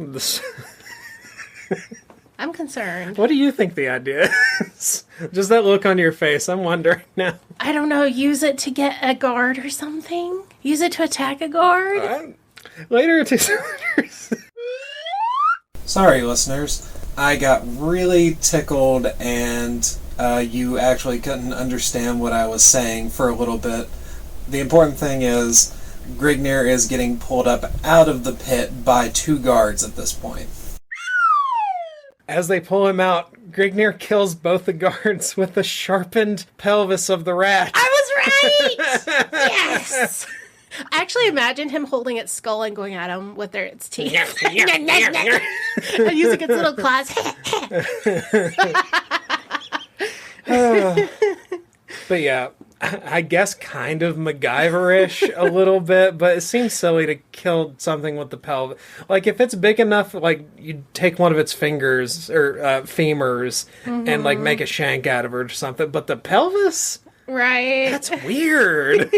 A: I'm concerned.
B: What do you think the idea is? Just that look on your face. I'm wondering now.
A: I don't know. Use it to get a guard or something? Use it to attack a guard?
B: Later it takes orders. Sorry, listeners. I got really tickled and you actually couldn't understand what I was saying for a little bit. The important thing is Grignyr is getting pulled up out of the pit by 2 guards at this point. As they pull him out, Grignyr kills both the guards with the sharpened pelvis of the rat.
A: I was right! Yes! Yes. I actually imagine him holding its skull and going at him with its teeth. And using its little claws.
B: But yeah, I guess kind of MacGyver-ish a little bit, but it seems silly to kill something with the pelvis. Like, if it's big enough, like, you'd take one of its fingers, or femurs, and, like, make a shank out of it or something. But the pelvis?
A: Right.
B: That's weird.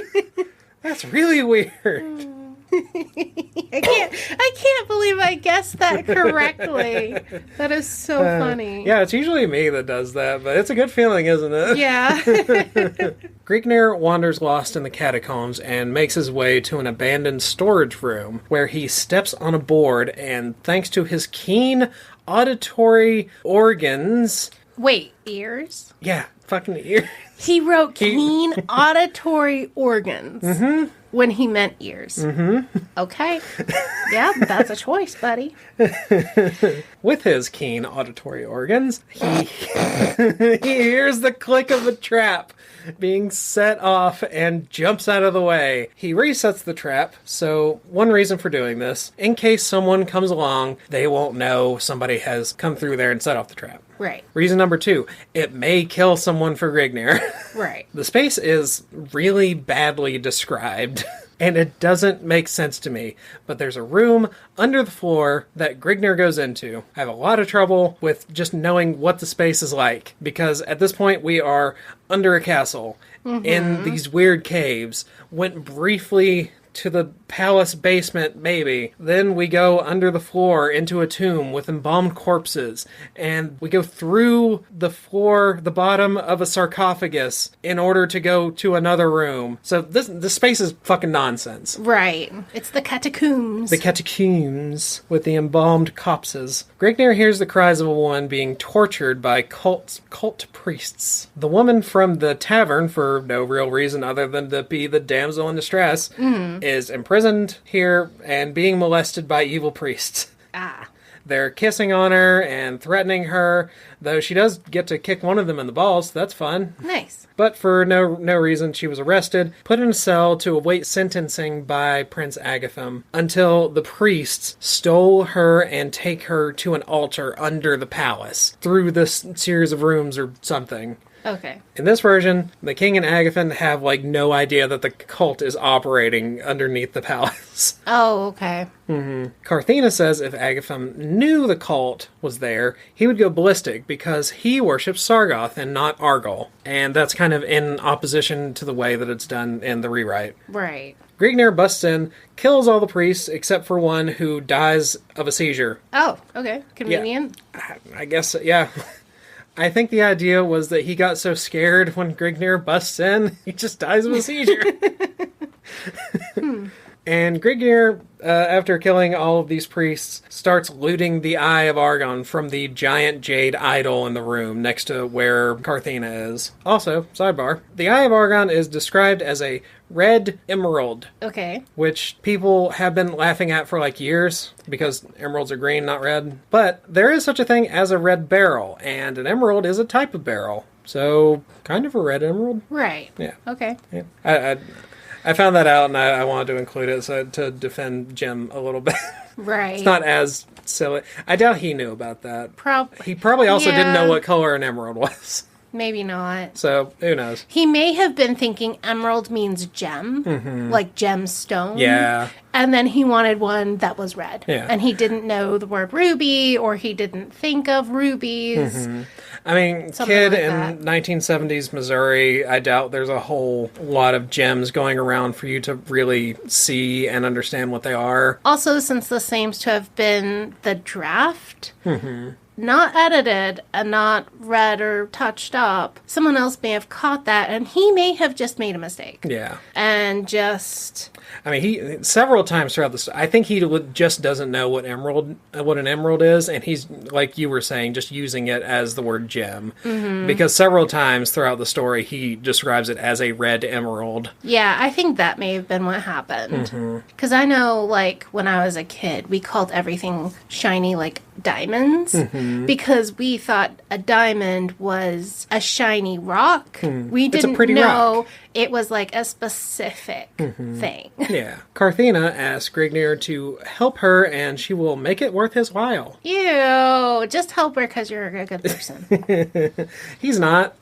B: That's really weird.
A: I can't believe I guessed that correctly. That is so funny.
B: Yeah, it's usually me that does that, but it's a good feeling, isn't it?
A: Yeah.
B: Grignyr wanders lost in the catacombs and makes his way to an abandoned storage room where he steps on a board and, thanks to his keen auditory organs...
A: Wait, ears?
B: Yeah, fucking ears.
A: He wrote keen auditory organs when he meant ears. Okay. Yeah, that's a choice, buddy.
B: With his keen auditory organs, he hears the click of a trap being set off and jumps out of the way. He resets the trap, so one reason for doing this, in case someone comes along, they won't know somebody has come through there and set off the trap.
A: Right.
B: Reason number 2, it may kill someone for Grignyr.
A: Right.
B: The space is really badly described, and it doesn't make sense to me. But there's a room under the floor that Grignyr goes into. I have a lot of trouble with just knowing what the space is like, because at this point we are under a castle in these weird caves. Went briefly to the palace basement, maybe. Then we go under the floor into a tomb with embalmed corpses. And we go through the floor, the bottom of a sarcophagus, in order to go to another room. So this space is fucking nonsense.
A: Right. It's the catacombs.
B: The catacombs with the embalmed corpses. Grignyr hears the cries of a woman being tortured by cult priests. The woman from the tavern, for no real reason other than to be the damsel in distress, is imprisoned here and being molested by evil priests. They're kissing on her and threatening her, though she does get to kick one of them in the balls, so that's fun.
A: Nice.
B: But for no reason, she was arrested, put in a cell to await sentencing by Prince Agatham, until the priests stole her and take her to an altar under the palace, through this series of rooms or something.
A: Okay.
B: In this version, the king and Agatham have, like, no idea that the cult is operating underneath the palace.
A: Oh, okay.
B: Carthena says if Agatham knew the cult was there, he would go ballistic because he worships Sargoth and not Argol. And that's kind of in opposition to the way that it's done in the rewrite.
A: Right.
B: Grignyr busts in, kills all the priests except for one who dies of a seizure.
A: Oh, okay. Convenient.
B: Yeah. I guess, yeah. I think the idea was that he got so scared when Grignyr busts in, he just dies of a seizure. And Grignyr, after killing all of these priests, starts looting the Eye of Argon from the giant jade idol in the room next to where Carthena is. Also, sidebar, the Eye of Argon is described as a red emerald.
A: Okay.
B: Which people have been laughing at for like years, because emeralds are green, not red. But there is such a thing as a red beryl, and an emerald is a type of beryl. So, kind of a red emerald.
A: Right.
B: Yeah.
A: Okay.
B: Yeah. I found that out, and I wanted to include it to defend Jim a little bit.
A: Right.
B: It's not as silly. I doubt he knew about that. He probably also
A: Yeah.
B: didn't know what color an emerald was.
A: Maybe not.
B: So, who knows?
A: He may have been thinking emerald means gem, like gemstone.
B: Yeah.
A: And then he wanted one that was red.
B: Yeah.
A: And he didn't know the word ruby, or he didn't think of rubies.
B: I mean,
A: Something
B: kid
A: like
B: in
A: that.
B: 1970s Missouri, I doubt there's a whole lot of gems going around for you to really see and understand what they are.
A: Also, since this seems to have been the draft, not edited and not read or touched up, someone else may have caught that, and he may have just made a mistake.
B: Yeah.
A: And just...
B: I mean, he several times throughout this, I think he just doesn't know what an emerald is, and he's, like you were saying, just using it as the word gem. Because several times throughout the story, he describes it as a red emerald.
A: Yeah, I think that may have been what happened. Because I know, like, when I was a kid, we called everything shiny, like, diamonds. Because we thought a diamond was a shiny rock. We
B: It's a
A: didn't
B: pretty
A: know
B: rock.
A: it was like a specific thing.
B: Yeah. Carthena asks Grignyr to help her and she will make it worth his while.
A: Ew. Just help her because you're a good person.
B: He's not.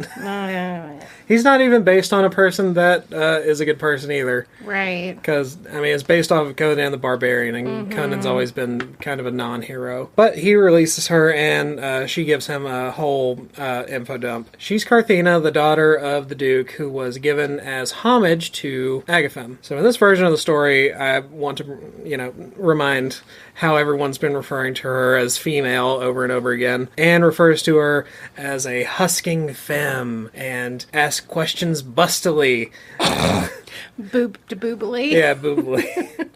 B: He's not even based on a person that is a good person either.
A: Right.
B: Because, I mean, it's based off of Conan the Barbarian, and Conan's always been kind of a non-hero. But he releases her, and she gives him a whole info dump. She's Carthena, the daughter of the Duke, who was given as homage to Agathon. So in this version of the story, I want to, remind how everyone's been referring to her as female over and over again, and refers to her as a husking femme, and asks questions bustily.
A: Boobly.
B: Yeah, boobly.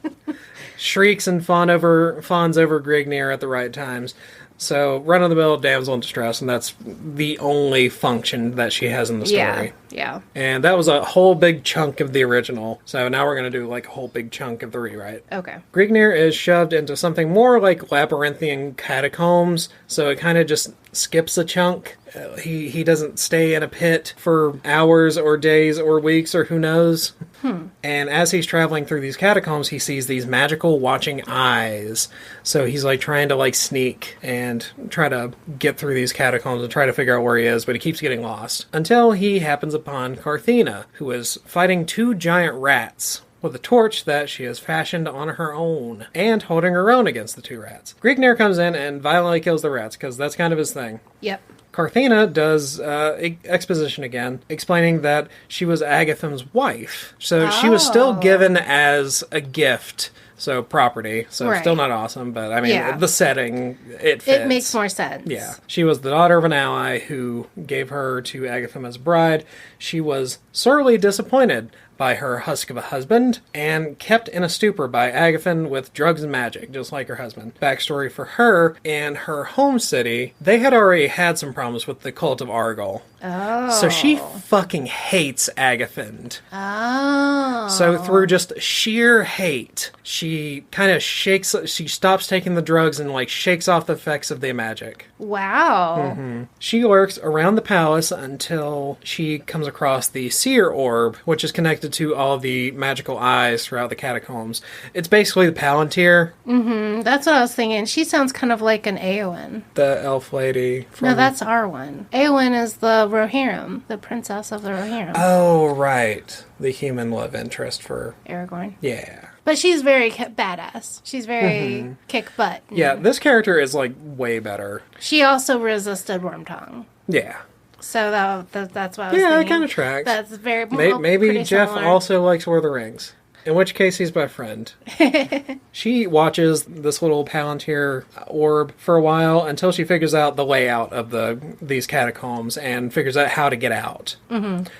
B: Shrieks and fawns over Grignyr at the right times. So, run-of-the-mill damsel in distress, and that's the only function that she has in the story.
A: Yeah.
B: And that was a whole big chunk of the original. So now we're going to do like a whole big chunk of the rewrite.
A: Okay.
B: Grignyr is shoved into something more like labyrinthian catacombs, so it kind of just skips a chunk. He doesn't stay in a pit for hours or days or weeks or who knows. And as he's traveling through these catacombs, he sees these magical watching eyes. So he's like trying to like sneak and try to get through these catacombs and try to figure out where he is, but he keeps getting lost. Until he happens upon Carthena, who is fighting two giant rats with a torch that she has fashioned on her own, and holding her own against the two rats. Grignyr comes in and violently kills the rats, because that's kind of his thing.
A: Yep.
B: Carthena does exposition again, explaining that she was Agathon's wife. So she was still given as a gift, so property. So still not awesome, but I mean, the setting, it fits.
A: It makes more sense.
B: Yeah. She was the daughter of an ally who gave her to Agathon as bride. She was sorely disappointed by her husk of a husband, and kept in a stupor by Agathon with drugs and magic, just like her husband. Backstory for her, in her home city, they had already had some problems with the cult of Argol.
A: Oh.
B: So she fucking hates Agathon.
A: Oh.
B: So through just sheer hate, she kind of she stops taking the drugs and like shakes off the effects of the magic.
A: Wow.
B: She lurks around the palace until she comes across the seer orb, which is connected to all of the magical eyes throughout the catacombs. It's basically the Palantir.
A: That's what I was thinking. She sounds kind of like an Eowyn.
B: The elf lady.
A: No, that's our one. Eowyn is the Rohirrim, the princess of the Rohirrim.
B: Oh, right. The human love interest for
A: Aragorn.
B: Yeah.
A: But she's very badass. She's very kick butt.
B: Yeah, this character is like way better.
A: She also resisted Wormtongue.
B: Yeah.
A: So that's what I was thinking.
B: Yeah, that kind of tracks.
A: That's very
B: maybe Geoff
A: similar.
B: also likes Lord of the Rings. In which case, he's my friend. She watches this little Palantir orb for a while until she figures out the layout of these catacombs and figures out how to get out.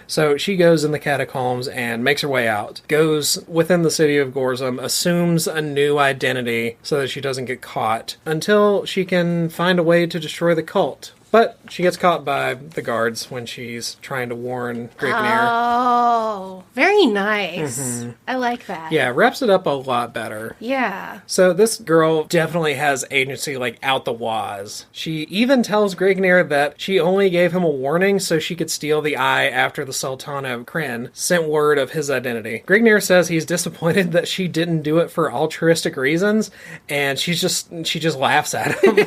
B: So she goes in the catacombs and makes her way out. Goes within the city of Gorzum, assumes a new identity so that she doesn't get caught until she can find a way to destroy the cult. But she gets caught by the guards when she's trying to warn Grignyr.
A: Oh, very nice. I like that.
B: Yeah, wraps it up a lot better.
A: Yeah.
B: So this girl definitely has agency, like, out the waz. She even tells Grignyr that she only gave him a warning so she could steal the eye after the Sultana of Krynn sent word of his identity. Grignyr says he's disappointed that she didn't do it for altruistic reasons, and she just laughs at him.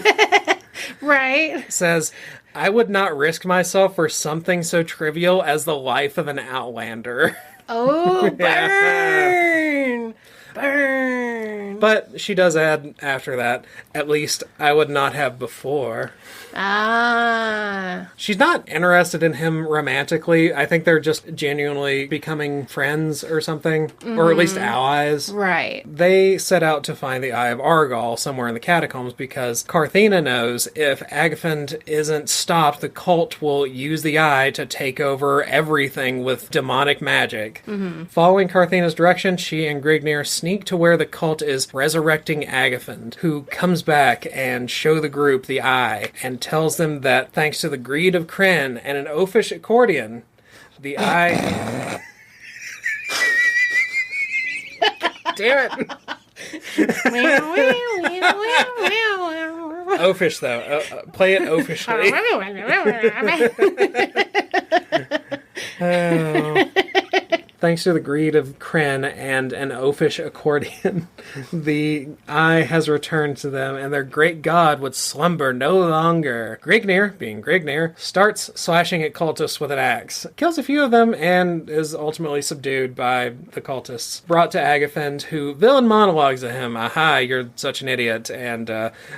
A: Right.
B: Says, I would not risk myself for something so trivial as the life of an outlander.
A: Oh, burn! Burn!
B: But she does add after that, at least I would not have before.
A: Ah.
B: She's not interested in him romantically. I think they're just genuinely becoming friends or something, or at least allies.
A: Right.
B: They set out to find the Eye of Argon somewhere in the catacombs because Carthena knows if Agathon isn't stopped, the cult will use the eye to take over everything with demonic magic. Following Carthena's direction, she and Grignyr sneak to where the cult is resurrecting Agathon, who comes back and show the group the eye and tells them that thanks to the greed of Krynn and an oafish Ecordian, the eye... Damn it! Oafish, though. Play it oafishly. thanks to the greed of Kryn and an oafish Ecordian, the eye has returned to them, and their great god would slumber no longer. Grignyr, being Grignyr, starts slashing at cultists with an axe, kills a few of them, and is ultimately subdued by the cultists. Brought to Agathend, who villain monologues at him, "Aha, you're such an idiot, and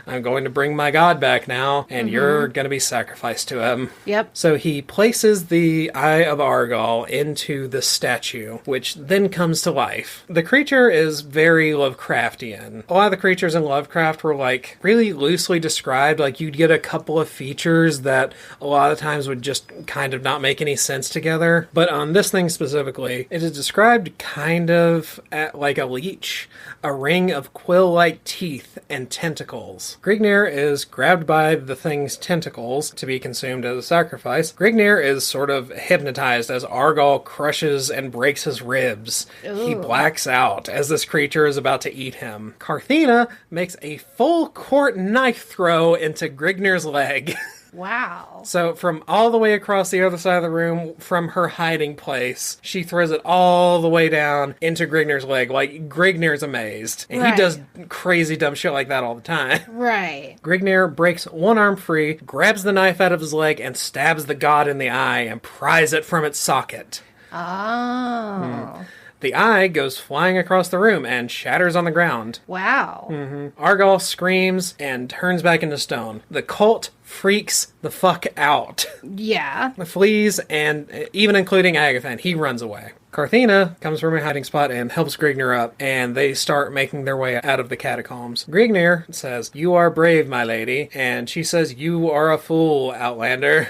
B: I'm going to bring my god back now, and you're going to be sacrificed to him."
A: Yep.
B: So he places the Eye of Argon into the statue, which then comes to life. The creature is very Lovecraftian. A lot of the creatures in Lovecraft were like really loosely described, like you'd get a couple of features that a lot of times would just kind of not make any sense together. But on this thing specifically, it is described kind of like a leech, a ring of quill-like teeth and tentacles. Grignyr is grabbed by the thing's tentacles to be consumed as a sacrifice. Grignyr is sort of hypnotized as Argal crushes and breaks his ribs.
A: Ooh.
B: He blacks out as this creature is about to eat him. Carthena makes a full court knife throw into Grignyr's leg.
A: Wow.
B: So from all the way across the other side of the room, from her hiding place, she throws it all the way down into Grignyr's leg. Like, Grignyr's amazed. And
A: Right.
B: he does crazy dumb shit like that all the time.
A: Right.
B: Grignyr breaks one arm free, grabs the knife out of his leg, and stabs the god in the eye and pries it from its socket.
A: Oh.
B: The eye goes flying across the room and shatters on the ground.
A: Wow.
B: Argal screams and turns back into stone. The cult freaks the fuck out.
A: Yeah.
B: Flees, and even including Agathon, he runs away. Carthena comes from a hiding spot and helps Grignyr up, and they start making their way out of the catacombs. Grignyr says, "You are brave, my lady," and she says, "You are a fool, Outlander."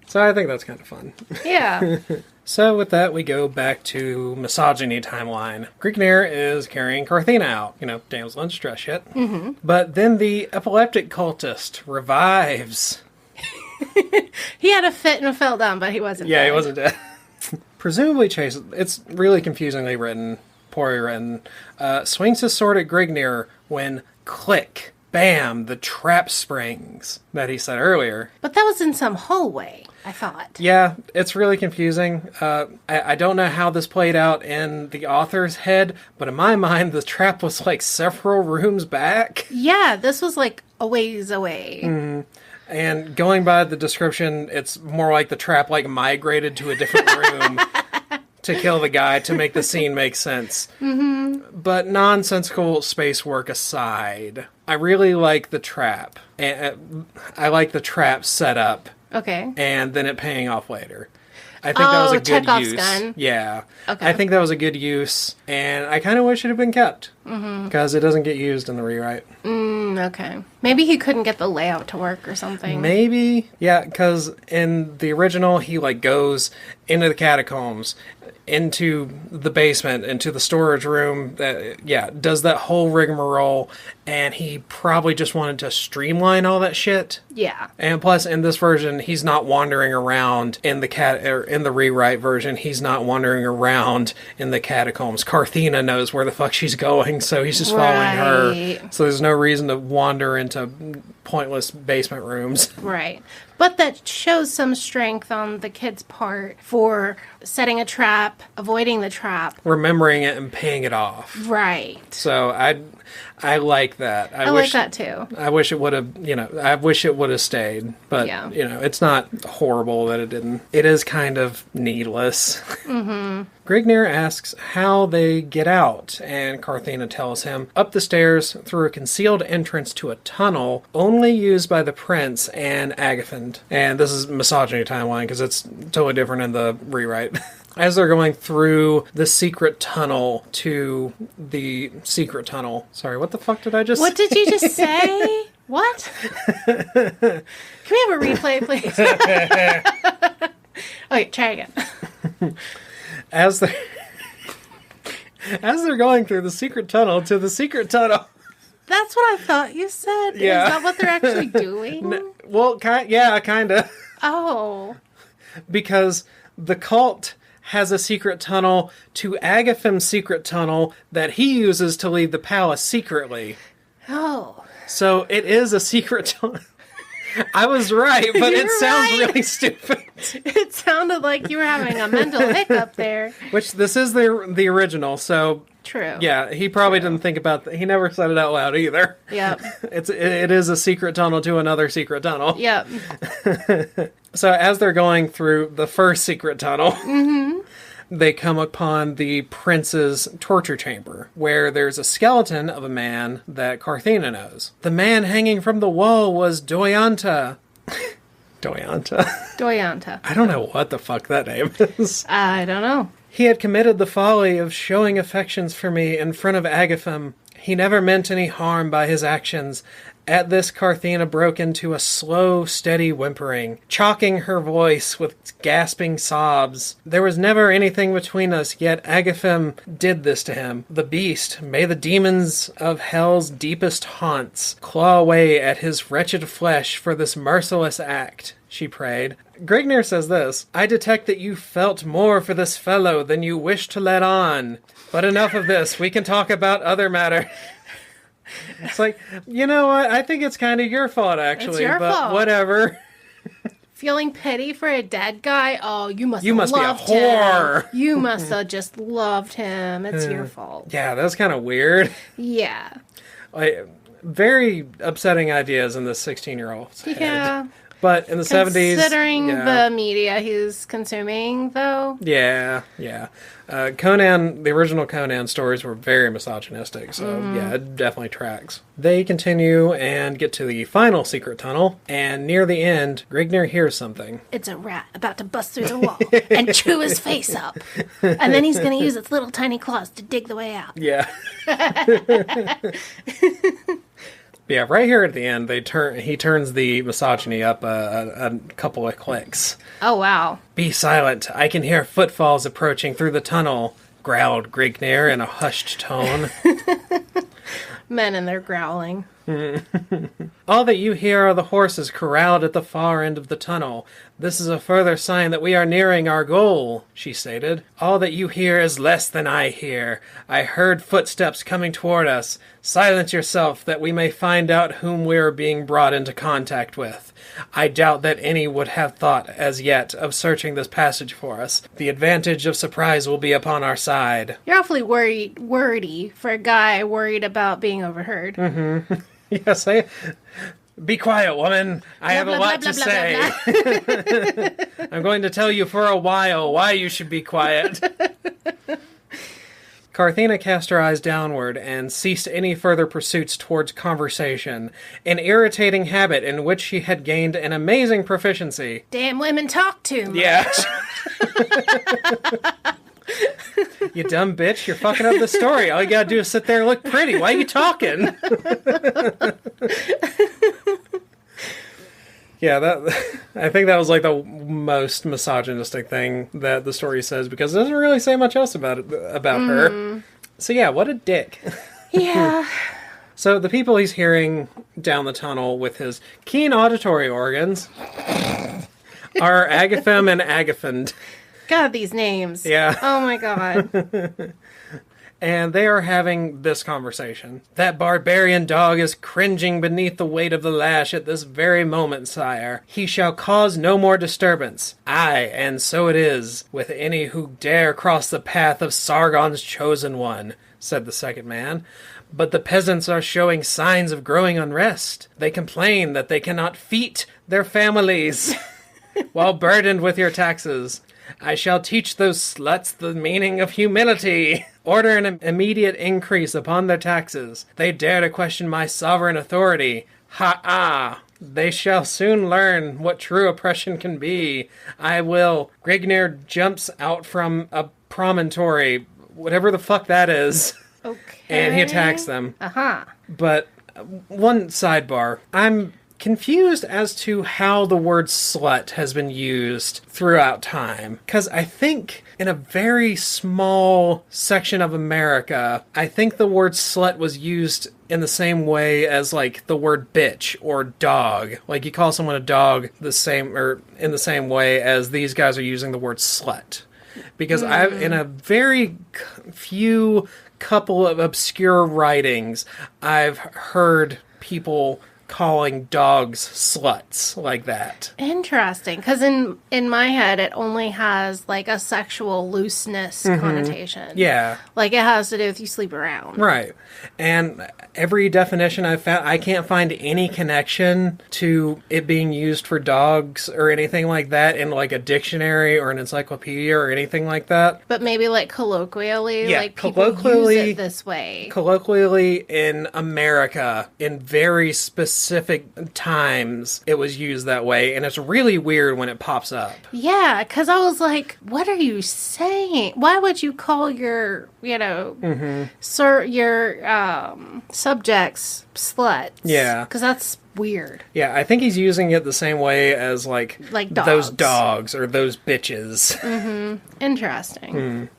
B: So I think that's kind of fun.
A: Yeah.
B: So with that, we go back to misogyny timeline. Grignyr is carrying Carthena out. You know, damsel in distress shit. Mm-hmm. But then the epileptic cultist revives.
A: He had a fit and fell down, but he wasn't
B: Yeah,
A: dead.
B: he wasn't dead. Presumably Chase, it's really confusingly written, poorly written, swings his sword at Grignyr when click, bam, the trap springs that he said earlier.
A: But that was in some hallway, I thought.
B: Yeah, it's really confusing. I don't know how this played out in the author's head, but in my mind, the trap was like several rooms back.
A: Yeah, this was like a ways away.
B: Mm-hmm. And going by the description, it's more like the trap like migrated to a different room to kill the guy to make the scene make sense. Mm-hmm. But nonsensical space work aside, I really like the trap. And I like the trap setup.
A: Okay.
B: And then it paying off later. I think that was a good
A: Chekhov's
B: use.
A: gun.
B: Yeah.
A: Okay.
B: I think that was a good use, and I kind of wish it had been kept. Because it doesn't get used in the rewrite.
A: Okay. Maybe he couldn't get the layout to work or something.
B: Maybe. Yeah, because in the original, he like goes into the catacombs, into the basement, into the storage room, does that whole rigmarole, and he probably just wanted to streamline all that shit.
A: Yeah.
B: And plus, in this version, he's not wandering around in the rewrite version. He's not wandering around in the catacombs. Carthena knows where the fuck she's going, so he's just following her.
A: Right.
B: So there's no reason to wander into pointless basement rooms.
A: Right. But that shows some strength on the kid's part for setting a trap, avoiding the trap.
B: Remembering it and paying it off.
A: Right.
B: So I like that.
A: I like that too.
B: I wish it would have stayed. But,
A: Yeah.
B: It's not horrible that it didn't. It is kind of needless. Mm-hmm. Grignyr asks how they get out, and Carthena tells him up the stairs through a concealed entrance to a tunnel only used by the prince and Agathon. And this is misogyny timeline because it's totally different in the rewrite. As they're going through the secret tunnel to the secret tunnel. Sorry, what the fuck did I just
A: What did you just say? What? Can we have a replay, please? Okay, try again.
B: As they're going through the secret tunnel to the secret tunnel.
A: That's what I thought you said.
B: Yeah.
A: Is that what they're actually doing?
B: Well, kind of.
A: Oh.
B: Because the cult has a secret tunnel to Agathon's secret tunnel that he uses to leave the palace secretly.
A: Oh.
B: So it is a secret tunnel. I was right, but
A: You're
B: it sounds
A: right.
B: really stupid.
A: It sounded like you were having a mental hiccup there.
B: Which, this is the original, so...
A: True.
B: Yeah, he probably didn't think about that. He never said it out loud either.
A: Yep.
B: It is a secret tunnel to another secret tunnel.
A: Yep.
B: So as they're going through the first secret tunnel, they come upon the prince's torture chamber, where there's a skeleton of a man that Carthena knows. The man hanging from the wall was Doyanta. Doyanta?
A: Doyanta.
B: I don't know what the fuck that name is.
A: I don't know.
B: He had committed the folly of showing affections for me in front of Agatham. He never meant any harm by his actions. At this, Carthena broke into a slow, steady whimpering, chalking her voice with gasping sobs. There was never anything between us, yet Agatham did this to him. The beast, may the demons of hell's deepest haunts claw away at his wretched flesh for this merciless act, she prayed. Grignyr says this, I detect that you felt more for this fellow than you wish to let on. But enough of this, we can talk about other matter. It's like, you know what, I think it's kind of your fault, actually.
A: It's your
B: but
A: fault.
B: Whatever.
A: Feeling pity for a dead guy? Oh, you must
B: You
A: have
B: must be a
A: loved
B: whore.
A: him. You must have just loved him. It's your fault.
B: Yeah, that's kind of weird.
A: Yeah.
B: Like, very upsetting ideas in this 16-year-old's head.
A: Yeah.
B: But in the 70s...
A: Considering
B: yeah.
A: the media he's consuming, though.
B: Yeah. Conan, the original Conan stories were very misogynistic, so yeah, it definitely tracks. They continue and get to the final secret tunnel, and near the end, Grignyr hears something.
A: It's a rat about to bust through the wall and chew his face up. And then he's going to use its little tiny claws to dig the way out.
B: Yeah. Yeah, right here at the end, he turns the misogyny up a couple of clicks.
A: Oh, wow.
B: Be silent. I can hear footfalls approaching through the tunnel, growled Grignyr in a hushed tone.
A: Men and their growling.
B: All that you hear are the horses corralled at the far end of the tunnel. This is a further sign that we are nearing our goal, she stated. All that you hear is less than I hear. I heard footsteps coming toward us. Silence yourself that we may find out whom we are being brought into contact with. I doubt that any would have thought as yet of searching this passage for us. The advantage of surprise will be upon our side.
A: You're awfully wordy for a guy worried about being overheard.
B: Mm-hmm. Yes, be quiet, woman. I have a lot to say. I'm going to tell you for a while why you should be quiet. Carthena cast her eyes downward and ceased any further pursuits towards conversation, an irritating habit in which she had gained an amazing proficiency.
A: Damn women talk too much.
B: Yeah. You dumb bitch, you're fucking up the story. All you gotta do is sit there and look pretty. Why are you talking? Yeah, I think that was like the most misogynistic thing that the story says, because it doesn't really say much else about her. So yeah, what a dick.
A: Yeah.
B: So the people he's hearing down the tunnel with his keen auditory organs are Agatham and Agathand.
A: God, these names.
B: Yeah.
A: Oh my god.
B: And they are having this conversation. That barbarian dog is cringing beneath the weight of the lash at this very moment, sire. He shall cause no more disturbance. Aye, and so it is, with any who dare cross the path of Sargon's chosen one, said the second man. But the peasants are showing signs of growing unrest. They complain that they cannot feed their families while burdened with your taxes. I shall teach those sluts the meaning of humility. Order an immediate increase upon their taxes. They dare to question my sovereign authority. Ha-ah! They shall soon learn what true oppression can be. I will. Grignyr jumps out from a promontory, whatever the fuck that is.
A: Okay.
B: And he attacks them.
A: Uh-huh.
B: But one sidebar. I'm confused as to how the word slut has been used throughout time. Because I think in a very small section of America, I think the word slut was used in the same way as like the word bitch or dog. Like you call someone a dog the same or in the same way as these guys are using the word slut. Because I've in a very few couple of obscure writings, I've heard people calling dogs sluts like that.
A: Interesting, because in my head, it only has, like, a sexual looseness connotation.
B: Yeah.
A: Like, it has to do with you sleep around.
B: Right. And every definition I've found, I can't find any connection to it being used for dogs or anything like that in, like, a dictionary or an encyclopedia or anything like that.
A: But maybe, like, colloquially,
B: Yeah,
A: like, people use it this way.
B: Colloquially, in America, in very specific times, it was used that way, and it's really weird when it pops up.
A: Yeah, because I was like, what are you saying? Why would you call your, subjects sluts?
B: Yeah.
A: Because that's weird.
B: Yeah, I think he's using it the same way as, like
A: dogs.
B: Those dogs or those bitches.
A: Interesting.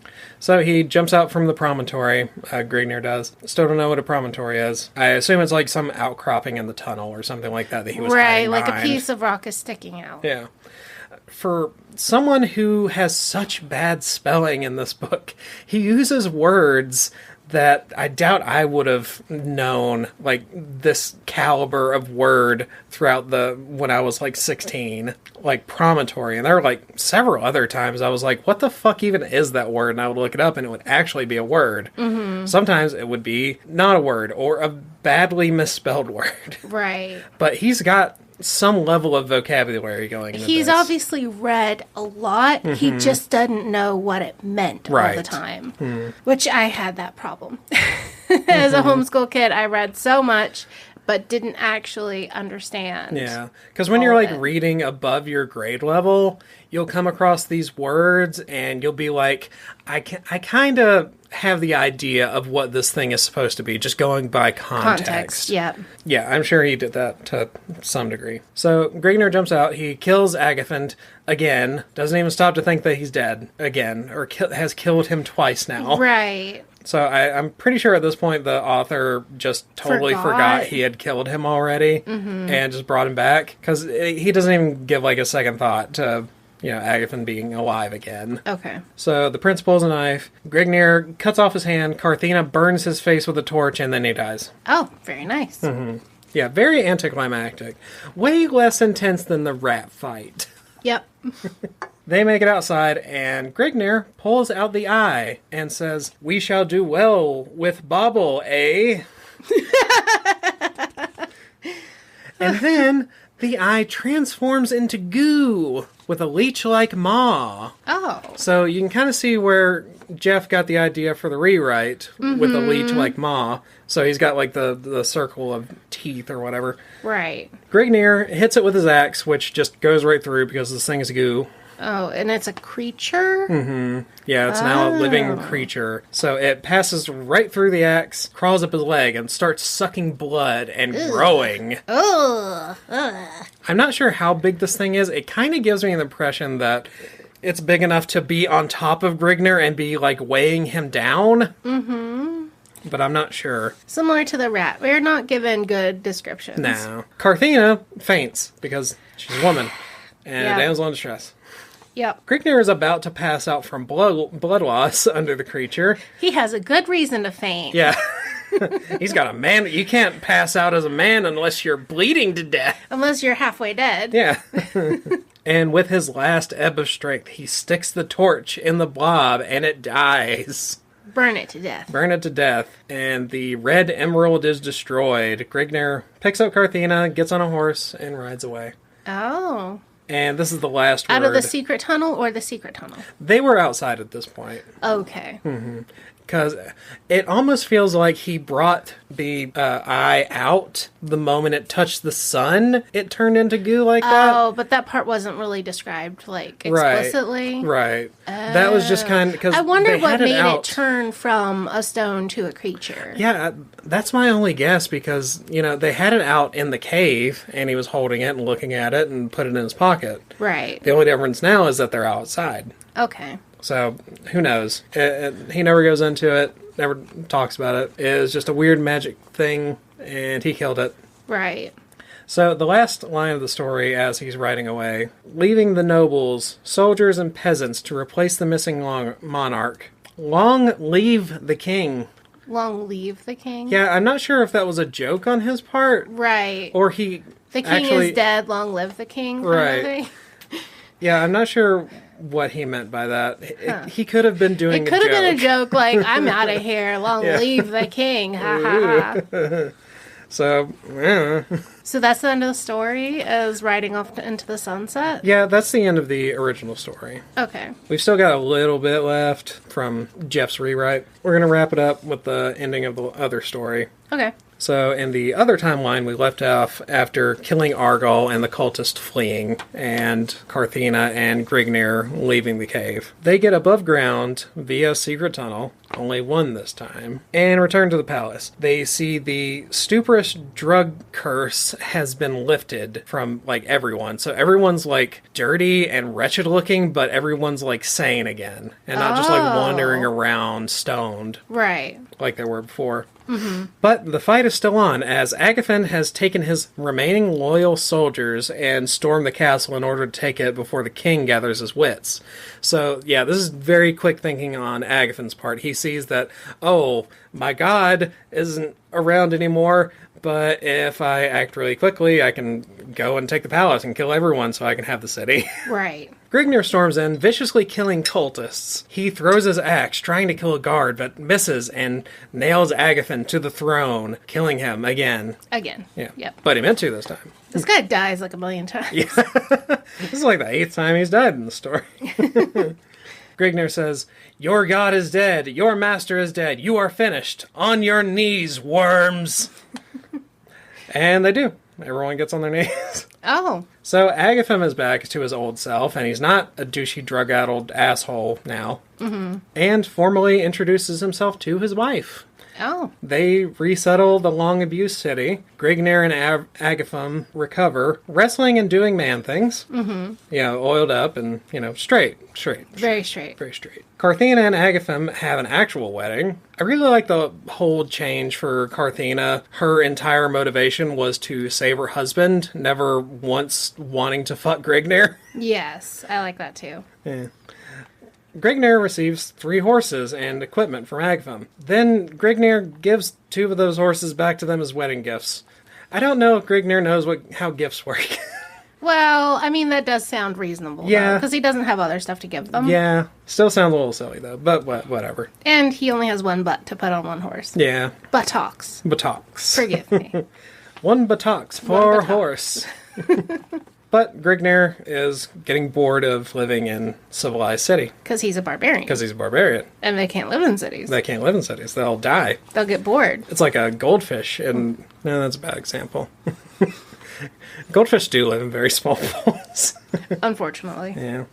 B: So he jumps out from the promontory, Grignyr does. Still don't know what a promontory is. I assume it's like some outcropping in the tunnel or something like that he was hiding
A: like
B: behind.
A: a piece of rock is sticking out.
B: Yeah. For someone who has such bad spelling in this book, he uses words that I doubt I would have known, like, this caliber of word throughout when I was, like, 16. Like, promontory. And there were, like, several other times I was like, what the fuck even is that word? And I would look it up and it would actually be a word. Sometimes it would be not a word or a badly misspelled word.
A: Right.
B: But he's got some level of vocabulary going into
A: He's
B: this.
A: obviously read a lot. He just doesn't know what it meant all the time. Which I had that problem. As a homeschool kid, I read so much, but didn't actually understand.
B: Yeah, because when you're, like, reading above your grade level, you'll come across these words and you'll be like, I kind of have the idea of what this thing is supposed to be, just going by context.
A: Yeah.
B: Yeah, I'm sure he did that to some degree. So Grignyr jumps out, he kills Agathon again, doesn't even stop to think that he's dead again, or has killed him twice now.
A: Right.
B: So I'm pretty sure at this point the author just totally forgot he had killed him already and just brought him back, because he doesn't even give, like, a second thought to, Agathon being alive again.
A: Okay.
B: So the prince pulls a knife, Grignyr cuts off his hand, Carthena burns his face with a torch, and then he dies.
A: Oh, very nice.
B: Yeah, very anticlimactic. Way less intense than the rat fight.
A: Yep.
B: They make it outside, and Grignyr pulls out the eye and says, "We shall do well with Bobble, eh?" And then the eye transforms into goo with a leech-like maw.
A: Oh.
B: So you can kind of see where Geoff got the idea for the rewrite with a leech-like maw. So he's got, like, the circle of teeth or whatever.
A: Right.
B: Grignyr hits it with his axe, which just goes right through because this thing is goo.
A: Oh, and it's a creature?
B: Yeah, it's now a living creature. So it passes right through the axe, crawls up his leg, and starts sucking blood and growing.
A: Ugh.
B: I'm not sure how big this thing is. It kind of gives me the impression that it's big enough to be on top of Grignyr and be, like, weighing him down. But I'm not sure.
A: Similar to the rat. We're not given good descriptions.
B: No. Carthena faints because she's a woman and a damsel in distress.
A: Yep.
B: Grignyr is about to pass out from blood loss under the creature.
A: He has a good reason to faint.
B: Yeah. He's got a man. You can't pass out as a man unless you're bleeding to death.
A: Unless you're halfway dead.
B: Yeah. And with his last ebb of strength, he sticks the torch in the blob and it dies.
A: Burn it to death.
B: Burn it to death. And the red emerald is destroyed. Grignyr picks up Carthena, gets on a horse, and rides away.
A: Oh.
B: And this is the last word.
A: Out of the secret tunnel or the secret tunnel?
B: They were outside at this point.
A: Okay.
B: Because it almost feels like he brought the eye out the moment it touched the sun. It turned into goo like that.
A: Oh, but that part wasn't really described, like, explicitly.
B: Right. That was just kind of... Cause
A: I wonder what made
B: it
A: turn from a stone to a creature.
B: Yeah, that's my only guess, because, they had it out in the cave, and he was holding it and looking at it and put it in his pocket.
A: Right.
B: The only difference now is that they're outside.
A: Okay.
B: So, who knows? He never goes into it, never talks about it. It was just a weird magic thing, and he killed it.
A: Right.
B: So, the last line of the story as he's riding away, leaving the nobles, soldiers, and peasants to replace the missing monarch. Long live the king.
A: Long live the king.
B: Yeah, I'm not sure if that was a joke on his part.
A: Right.
B: Or he
A: The king is dead, long live the king.
B: Right. Yeah, I'm not sure what he meant by that. He could have been doing
A: a joke. It could have been a joke like, I'm out of here, long live the king. Ha ha ha.
B: So, yeah.
A: So that's the end of the story, is riding off into the sunset?
B: Yeah, that's the end of the original story.
A: Okay.
B: We've still got a little bit left from Geoff's rewrite. We're going to wrap it up with the ending of the other story.
A: Okay.
B: So in the other timeline, we left off after killing Argol and the cultist fleeing, and Carthena and Grignyr leaving the cave. They get above ground via a secret tunnel, only one this time, and return to the palace. They see the stuporous drug curse has been lifted from, like, everyone. So everyone's, like, dirty and wretched looking, but everyone's, like, sane again, and not just, like, wandering around stoned.
A: Right.
B: Like they were before. Mm-hmm. But the fight is still on, as Agathon has taken his remaining loyal soldiers and stormed the castle in order to take it before the king gathers his wits. So, yeah, this is very quick thinking on Agathon's part. He sees that, oh, my god isn't around anymore, but if I act really quickly, I can go and take the palace and kill everyone so I can have the city.
A: Right.
B: Grignyr storms in, viciously killing cultists. He throws his axe, trying to kill a guard, but misses and nails Agathon to the throne, killing him again.
A: Again.
B: Yeah.
A: Yep.
B: But he meant to this time.
A: This guy dies like a million times.
B: Yeah. This is like the 8th time he's died in the story. Grignyr says, "Your god is dead. Your master is dead. You are finished. On your knees, worms." And they do. Everyone gets on their knees.
A: Oh.
B: So Agathon is back to his old self, and he's not a douchey, drug-addled asshole now. Mm-hmm. And formally introduces himself to his wife.
A: Oh.
B: They resettle the long-abused city. Grignyr and Agathon recover, wrestling and doing man things. Mm-hmm. You know, oiled up and, you know, straight.
A: Very straight.
B: Very straight. Carthena and Agathon have an actual wedding. I really like the whole change for Carthena. Her entire motivation was to save her husband, never once wanting to fuck Grignyr.
A: Yes, I like that too.
B: Yeah. Grignyr receives 3 horses and equipment from Agathon. Then Grignyr gives 2 of those horses back to them as wedding gifts. I don't know if Grignyr knows how gifts work.
A: Well, I mean, that does sound reasonable.
B: Yeah.
A: Because he doesn't have other stuff to give them.
B: Yeah. Still sounds a little silly, though. But whatever.
A: And he only has one butt to put on one horse.
B: Yeah.
A: Buttocks. Forgive me.
B: One buttocks for a horse. But Grignyr is getting bored of living in civilized city.
A: Because he's a barbarian.
B: And
A: they can't live in cities.
B: They'll die.
A: They'll get bored.
B: It's like a goldfish. And no, that's a bad example. Goldfish do live in very small pools.
A: Unfortunately.
B: Yeah.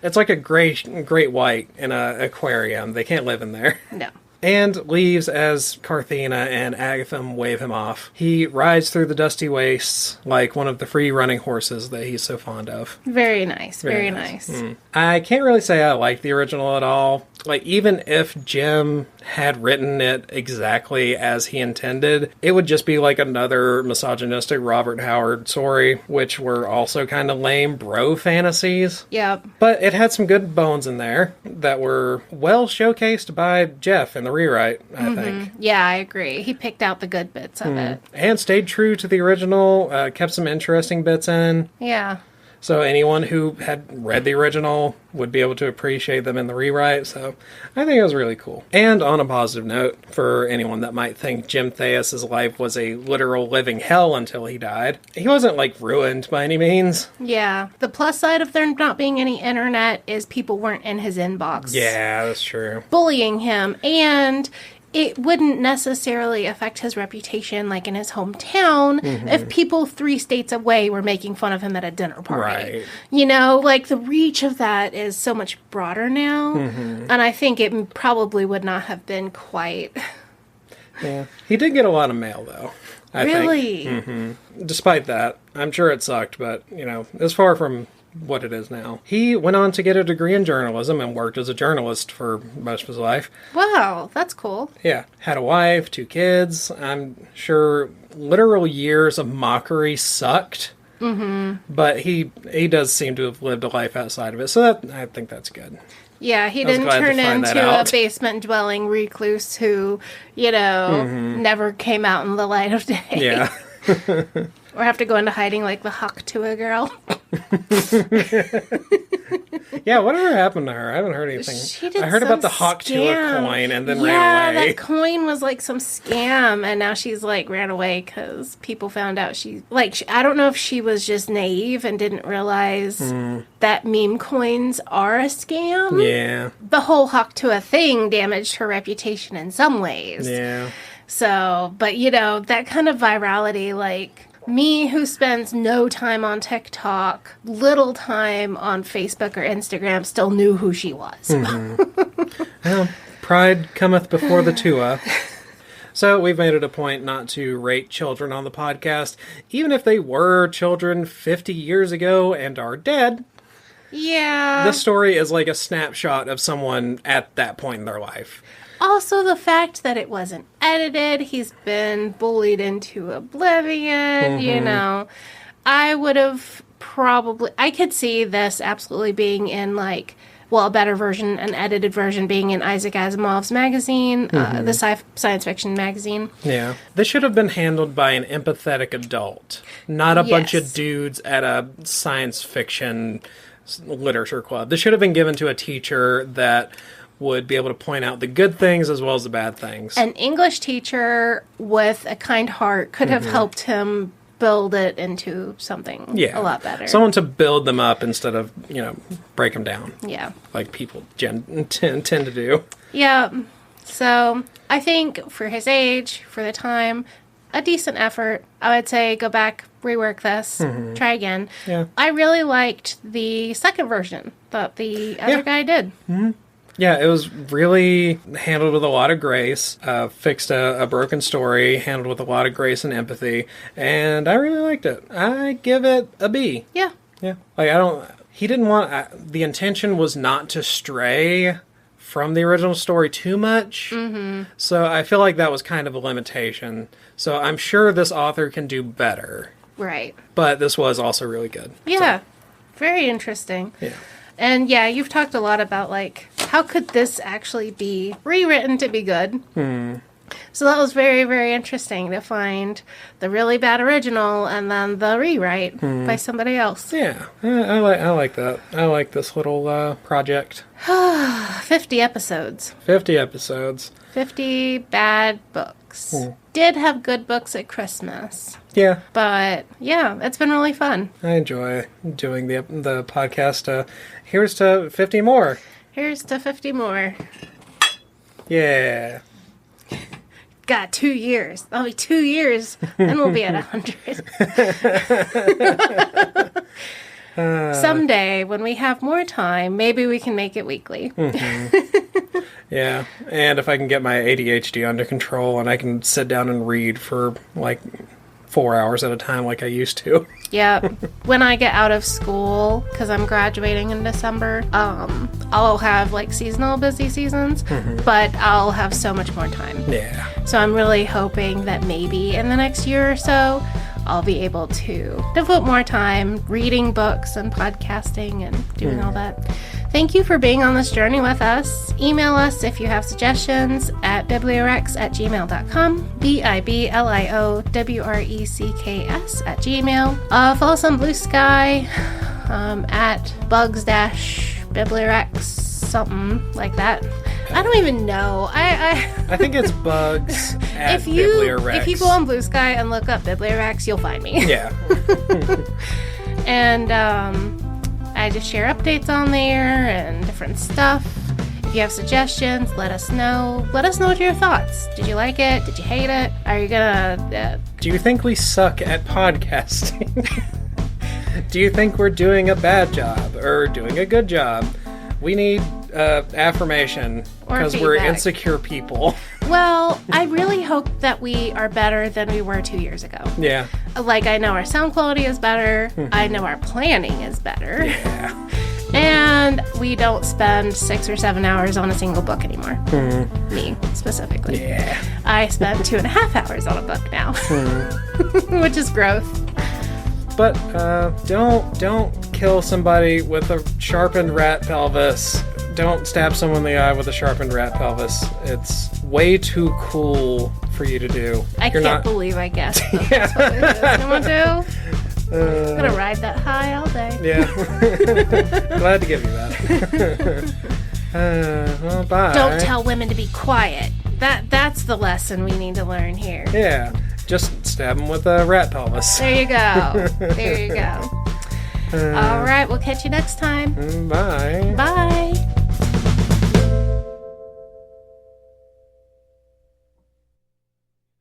B: It's like a great white in an aquarium. They can't live in there.
A: No.
B: And leaves as Carthena and Agathon wave him off. He rides through the dusty wastes like one of the free-running horses that he's so fond of.
A: Very nice. Very nice.
B: I can't really say I like the original at all. Like, even if Jim had written it exactly as he intended, it would just be like another misogynistic Robert Howard story, which were also kind of lame bro fantasies.
A: Yep.
B: But it had some good bones in there that were well showcased by Geoff in the rewrite, I think.
A: Yeah, I agree. He picked out the good bits of it.
B: And stayed true to the original, kept some interesting bits in.
A: Yeah.
B: So anyone who had read the original would be able to appreciate them in the rewrite. So I think it was really cool. And on a positive note, for anyone that might think Jim Theis' life was a literal living hell until he died, he wasn't, like, ruined by any means.
A: Yeah. The plus side of there not being any internet is people weren't in his inbox.
B: Yeah, that's true.
A: Bullying him. And it wouldn't necessarily affect his reputation, like in his hometown, if people 3 states away were making fun of him at a dinner party.
B: Right.
A: You know, like, the reach of that is so much broader now. And I think it probably would not have been quite...
B: Yeah. He did get a lot of mail, though, I think. Despite that, I'm sure it sucked, but, you know, as far from what it is now. He went on to get a degree in journalism and worked as a journalist for most of his life.
A: Wow, that's cool.
B: Yeah. Had a wife, 2 kids. I'm sure literal years of mockery sucked. But he does seem to have lived a life outside of it, so I think that's good.
A: Yeah, he
B: I was
A: didn't
B: glad to
A: turn
B: find that
A: into a
B: out.
A: basement-dwelling recluse who, never came out in the light of day.
B: Yeah.
A: Or have to go into hiding like the Hawktua girl.
B: Yeah, whatever happened to her? I haven't heard anything.
A: She did
B: I heard about the
A: some
B: Hawktua
A: scam.
B: coin and then
A: Yeah,
B: ran away.
A: that coin was like some scam, and now she's like ran away because people found out I don't know if she was just naive and didn't realize that meme coins are a scam.
B: Yeah.
A: The whole Hawktua thing damaged her reputation in some ways.
B: Yeah.
A: So, but that kind of virality, like me who spends no time on TikTok, little time on Facebook or Instagram, still knew who she was.
B: Well, pride cometh before the Tua. So we've made it a point not to rate children on the podcast, even if they were children 50 years ago and are dead.
A: Yeah.
B: This story is like a snapshot of someone at that point in their life.
A: Also, the fact that it wasn't edited, he's been bullied into oblivion, I would have I could see this absolutely being in a better version, an edited version being in Isaac Asimov's magazine, the science fiction magazine.
B: Yeah. This should have been handled by an empathetic adult, not a bunch of
A: Yes.
B: dudes at a science fiction literature club. This should have been given to a teacher that would be able to point out the good things as well as the bad things.
A: An English teacher with a kind heart could have helped him build it into something a lot better.
B: Someone to build them up instead of, break them down.
A: Yeah.
B: Like people tend to do.
A: Yeah. So I think for his age, for the time, a decent effort. I would say go back, rework this, try again.
B: Yeah.
A: I really liked the second version that the other guy did.
B: Yeah, it was really handled with a lot of grace, fixed a broken story, handled with a lot of grace and empathy, and I really liked it. I give it a B.
A: Yeah.
B: Yeah. The intention was not to stray from the original story too much, so I feel like that was kind of a limitation. So I'm sure this author can do better,
A: Right.
B: but this was also really good.
A: Yeah. Very interesting.
B: Yeah.
A: And yeah, you've talked a lot about how could this actually be rewritten to be good? So that was very, very interesting to find the really bad original and then the rewrite by somebody else.
B: Yeah, I like that. I like this little project.
A: 50 episodes.
B: 50 episodes.
A: 50 bad books. Did have good books at Christmas.
B: Yeah,
A: But yeah, it's been really fun.
B: I enjoy doing the podcast. Here's to 50 more.
A: Here's to 50 more.
B: Yeah.
A: Got 2 years. That'll be 2 years. Then we'll be at 100. Someday, when we have more time, maybe we can make it weekly.
B: Yeah, and if I can get my ADHD under control and I can sit down and read for 4 hours at a time like I used to.
A: Yeah. When I get out of school, because I'm graduating in December, I'll have seasonal busy seasons, but I'll have so much more time.
B: Yeah.
A: So I'm really hoping that maybe in the next year or so, I'll be able to devote more time reading books and podcasting and doing all that. Thank you for being on this journey with us. Email us if you have suggestions at BiblioWrecks@gmail.com, BiblioWrecks@gmail. Follow us on Blue Sky at bugs-BiblioWrecks, something like that. I don't even know.
B: I think it's bugs at
A: if you
B: BiblioWrecks.
A: go on Blue Sky and look up BiblioWrecks, you'll find me.
B: Yeah.
A: And I just share updates on there and different stuff. If you have suggestions, let us know. Let us know what your thoughts. Did you like it? Did you hate it? Are you gonna...
B: Do you think we suck at podcasting? Do you think we're doing a bad job or doing a good job? We need affirmation
A: Or
B: because we're
A: feedback.
B: insecure people.
A: Well, I really hope that we are better than we were 2 years ago.
B: Yeah.
A: I know our sound quality is better. I know our planning is better.
B: Yeah.
A: And we don't spend 6 or 7 hours on a single book anymore. Me, specifically.
B: Yeah.
A: I spend 2.5 hours on a book now. Which is growth.
B: But don't kill somebody with a sharpened rat pelvis don't stab someone in the eye with a sharpened rat pelvis. It's way too cool for you to do.
A: I can't believe I guessed that's what it is I'm gonna do. I'm gonna ride that high all day.
B: Yeah. Glad to give you that. Well, bye.
A: Don't tell women to be quiet. That's the lesson we need to learn here.
B: Yeah. Just stab them with a rat pelvis.
A: There you go. There you go. All right, we'll catch you next time.
B: Bye.
A: Bye.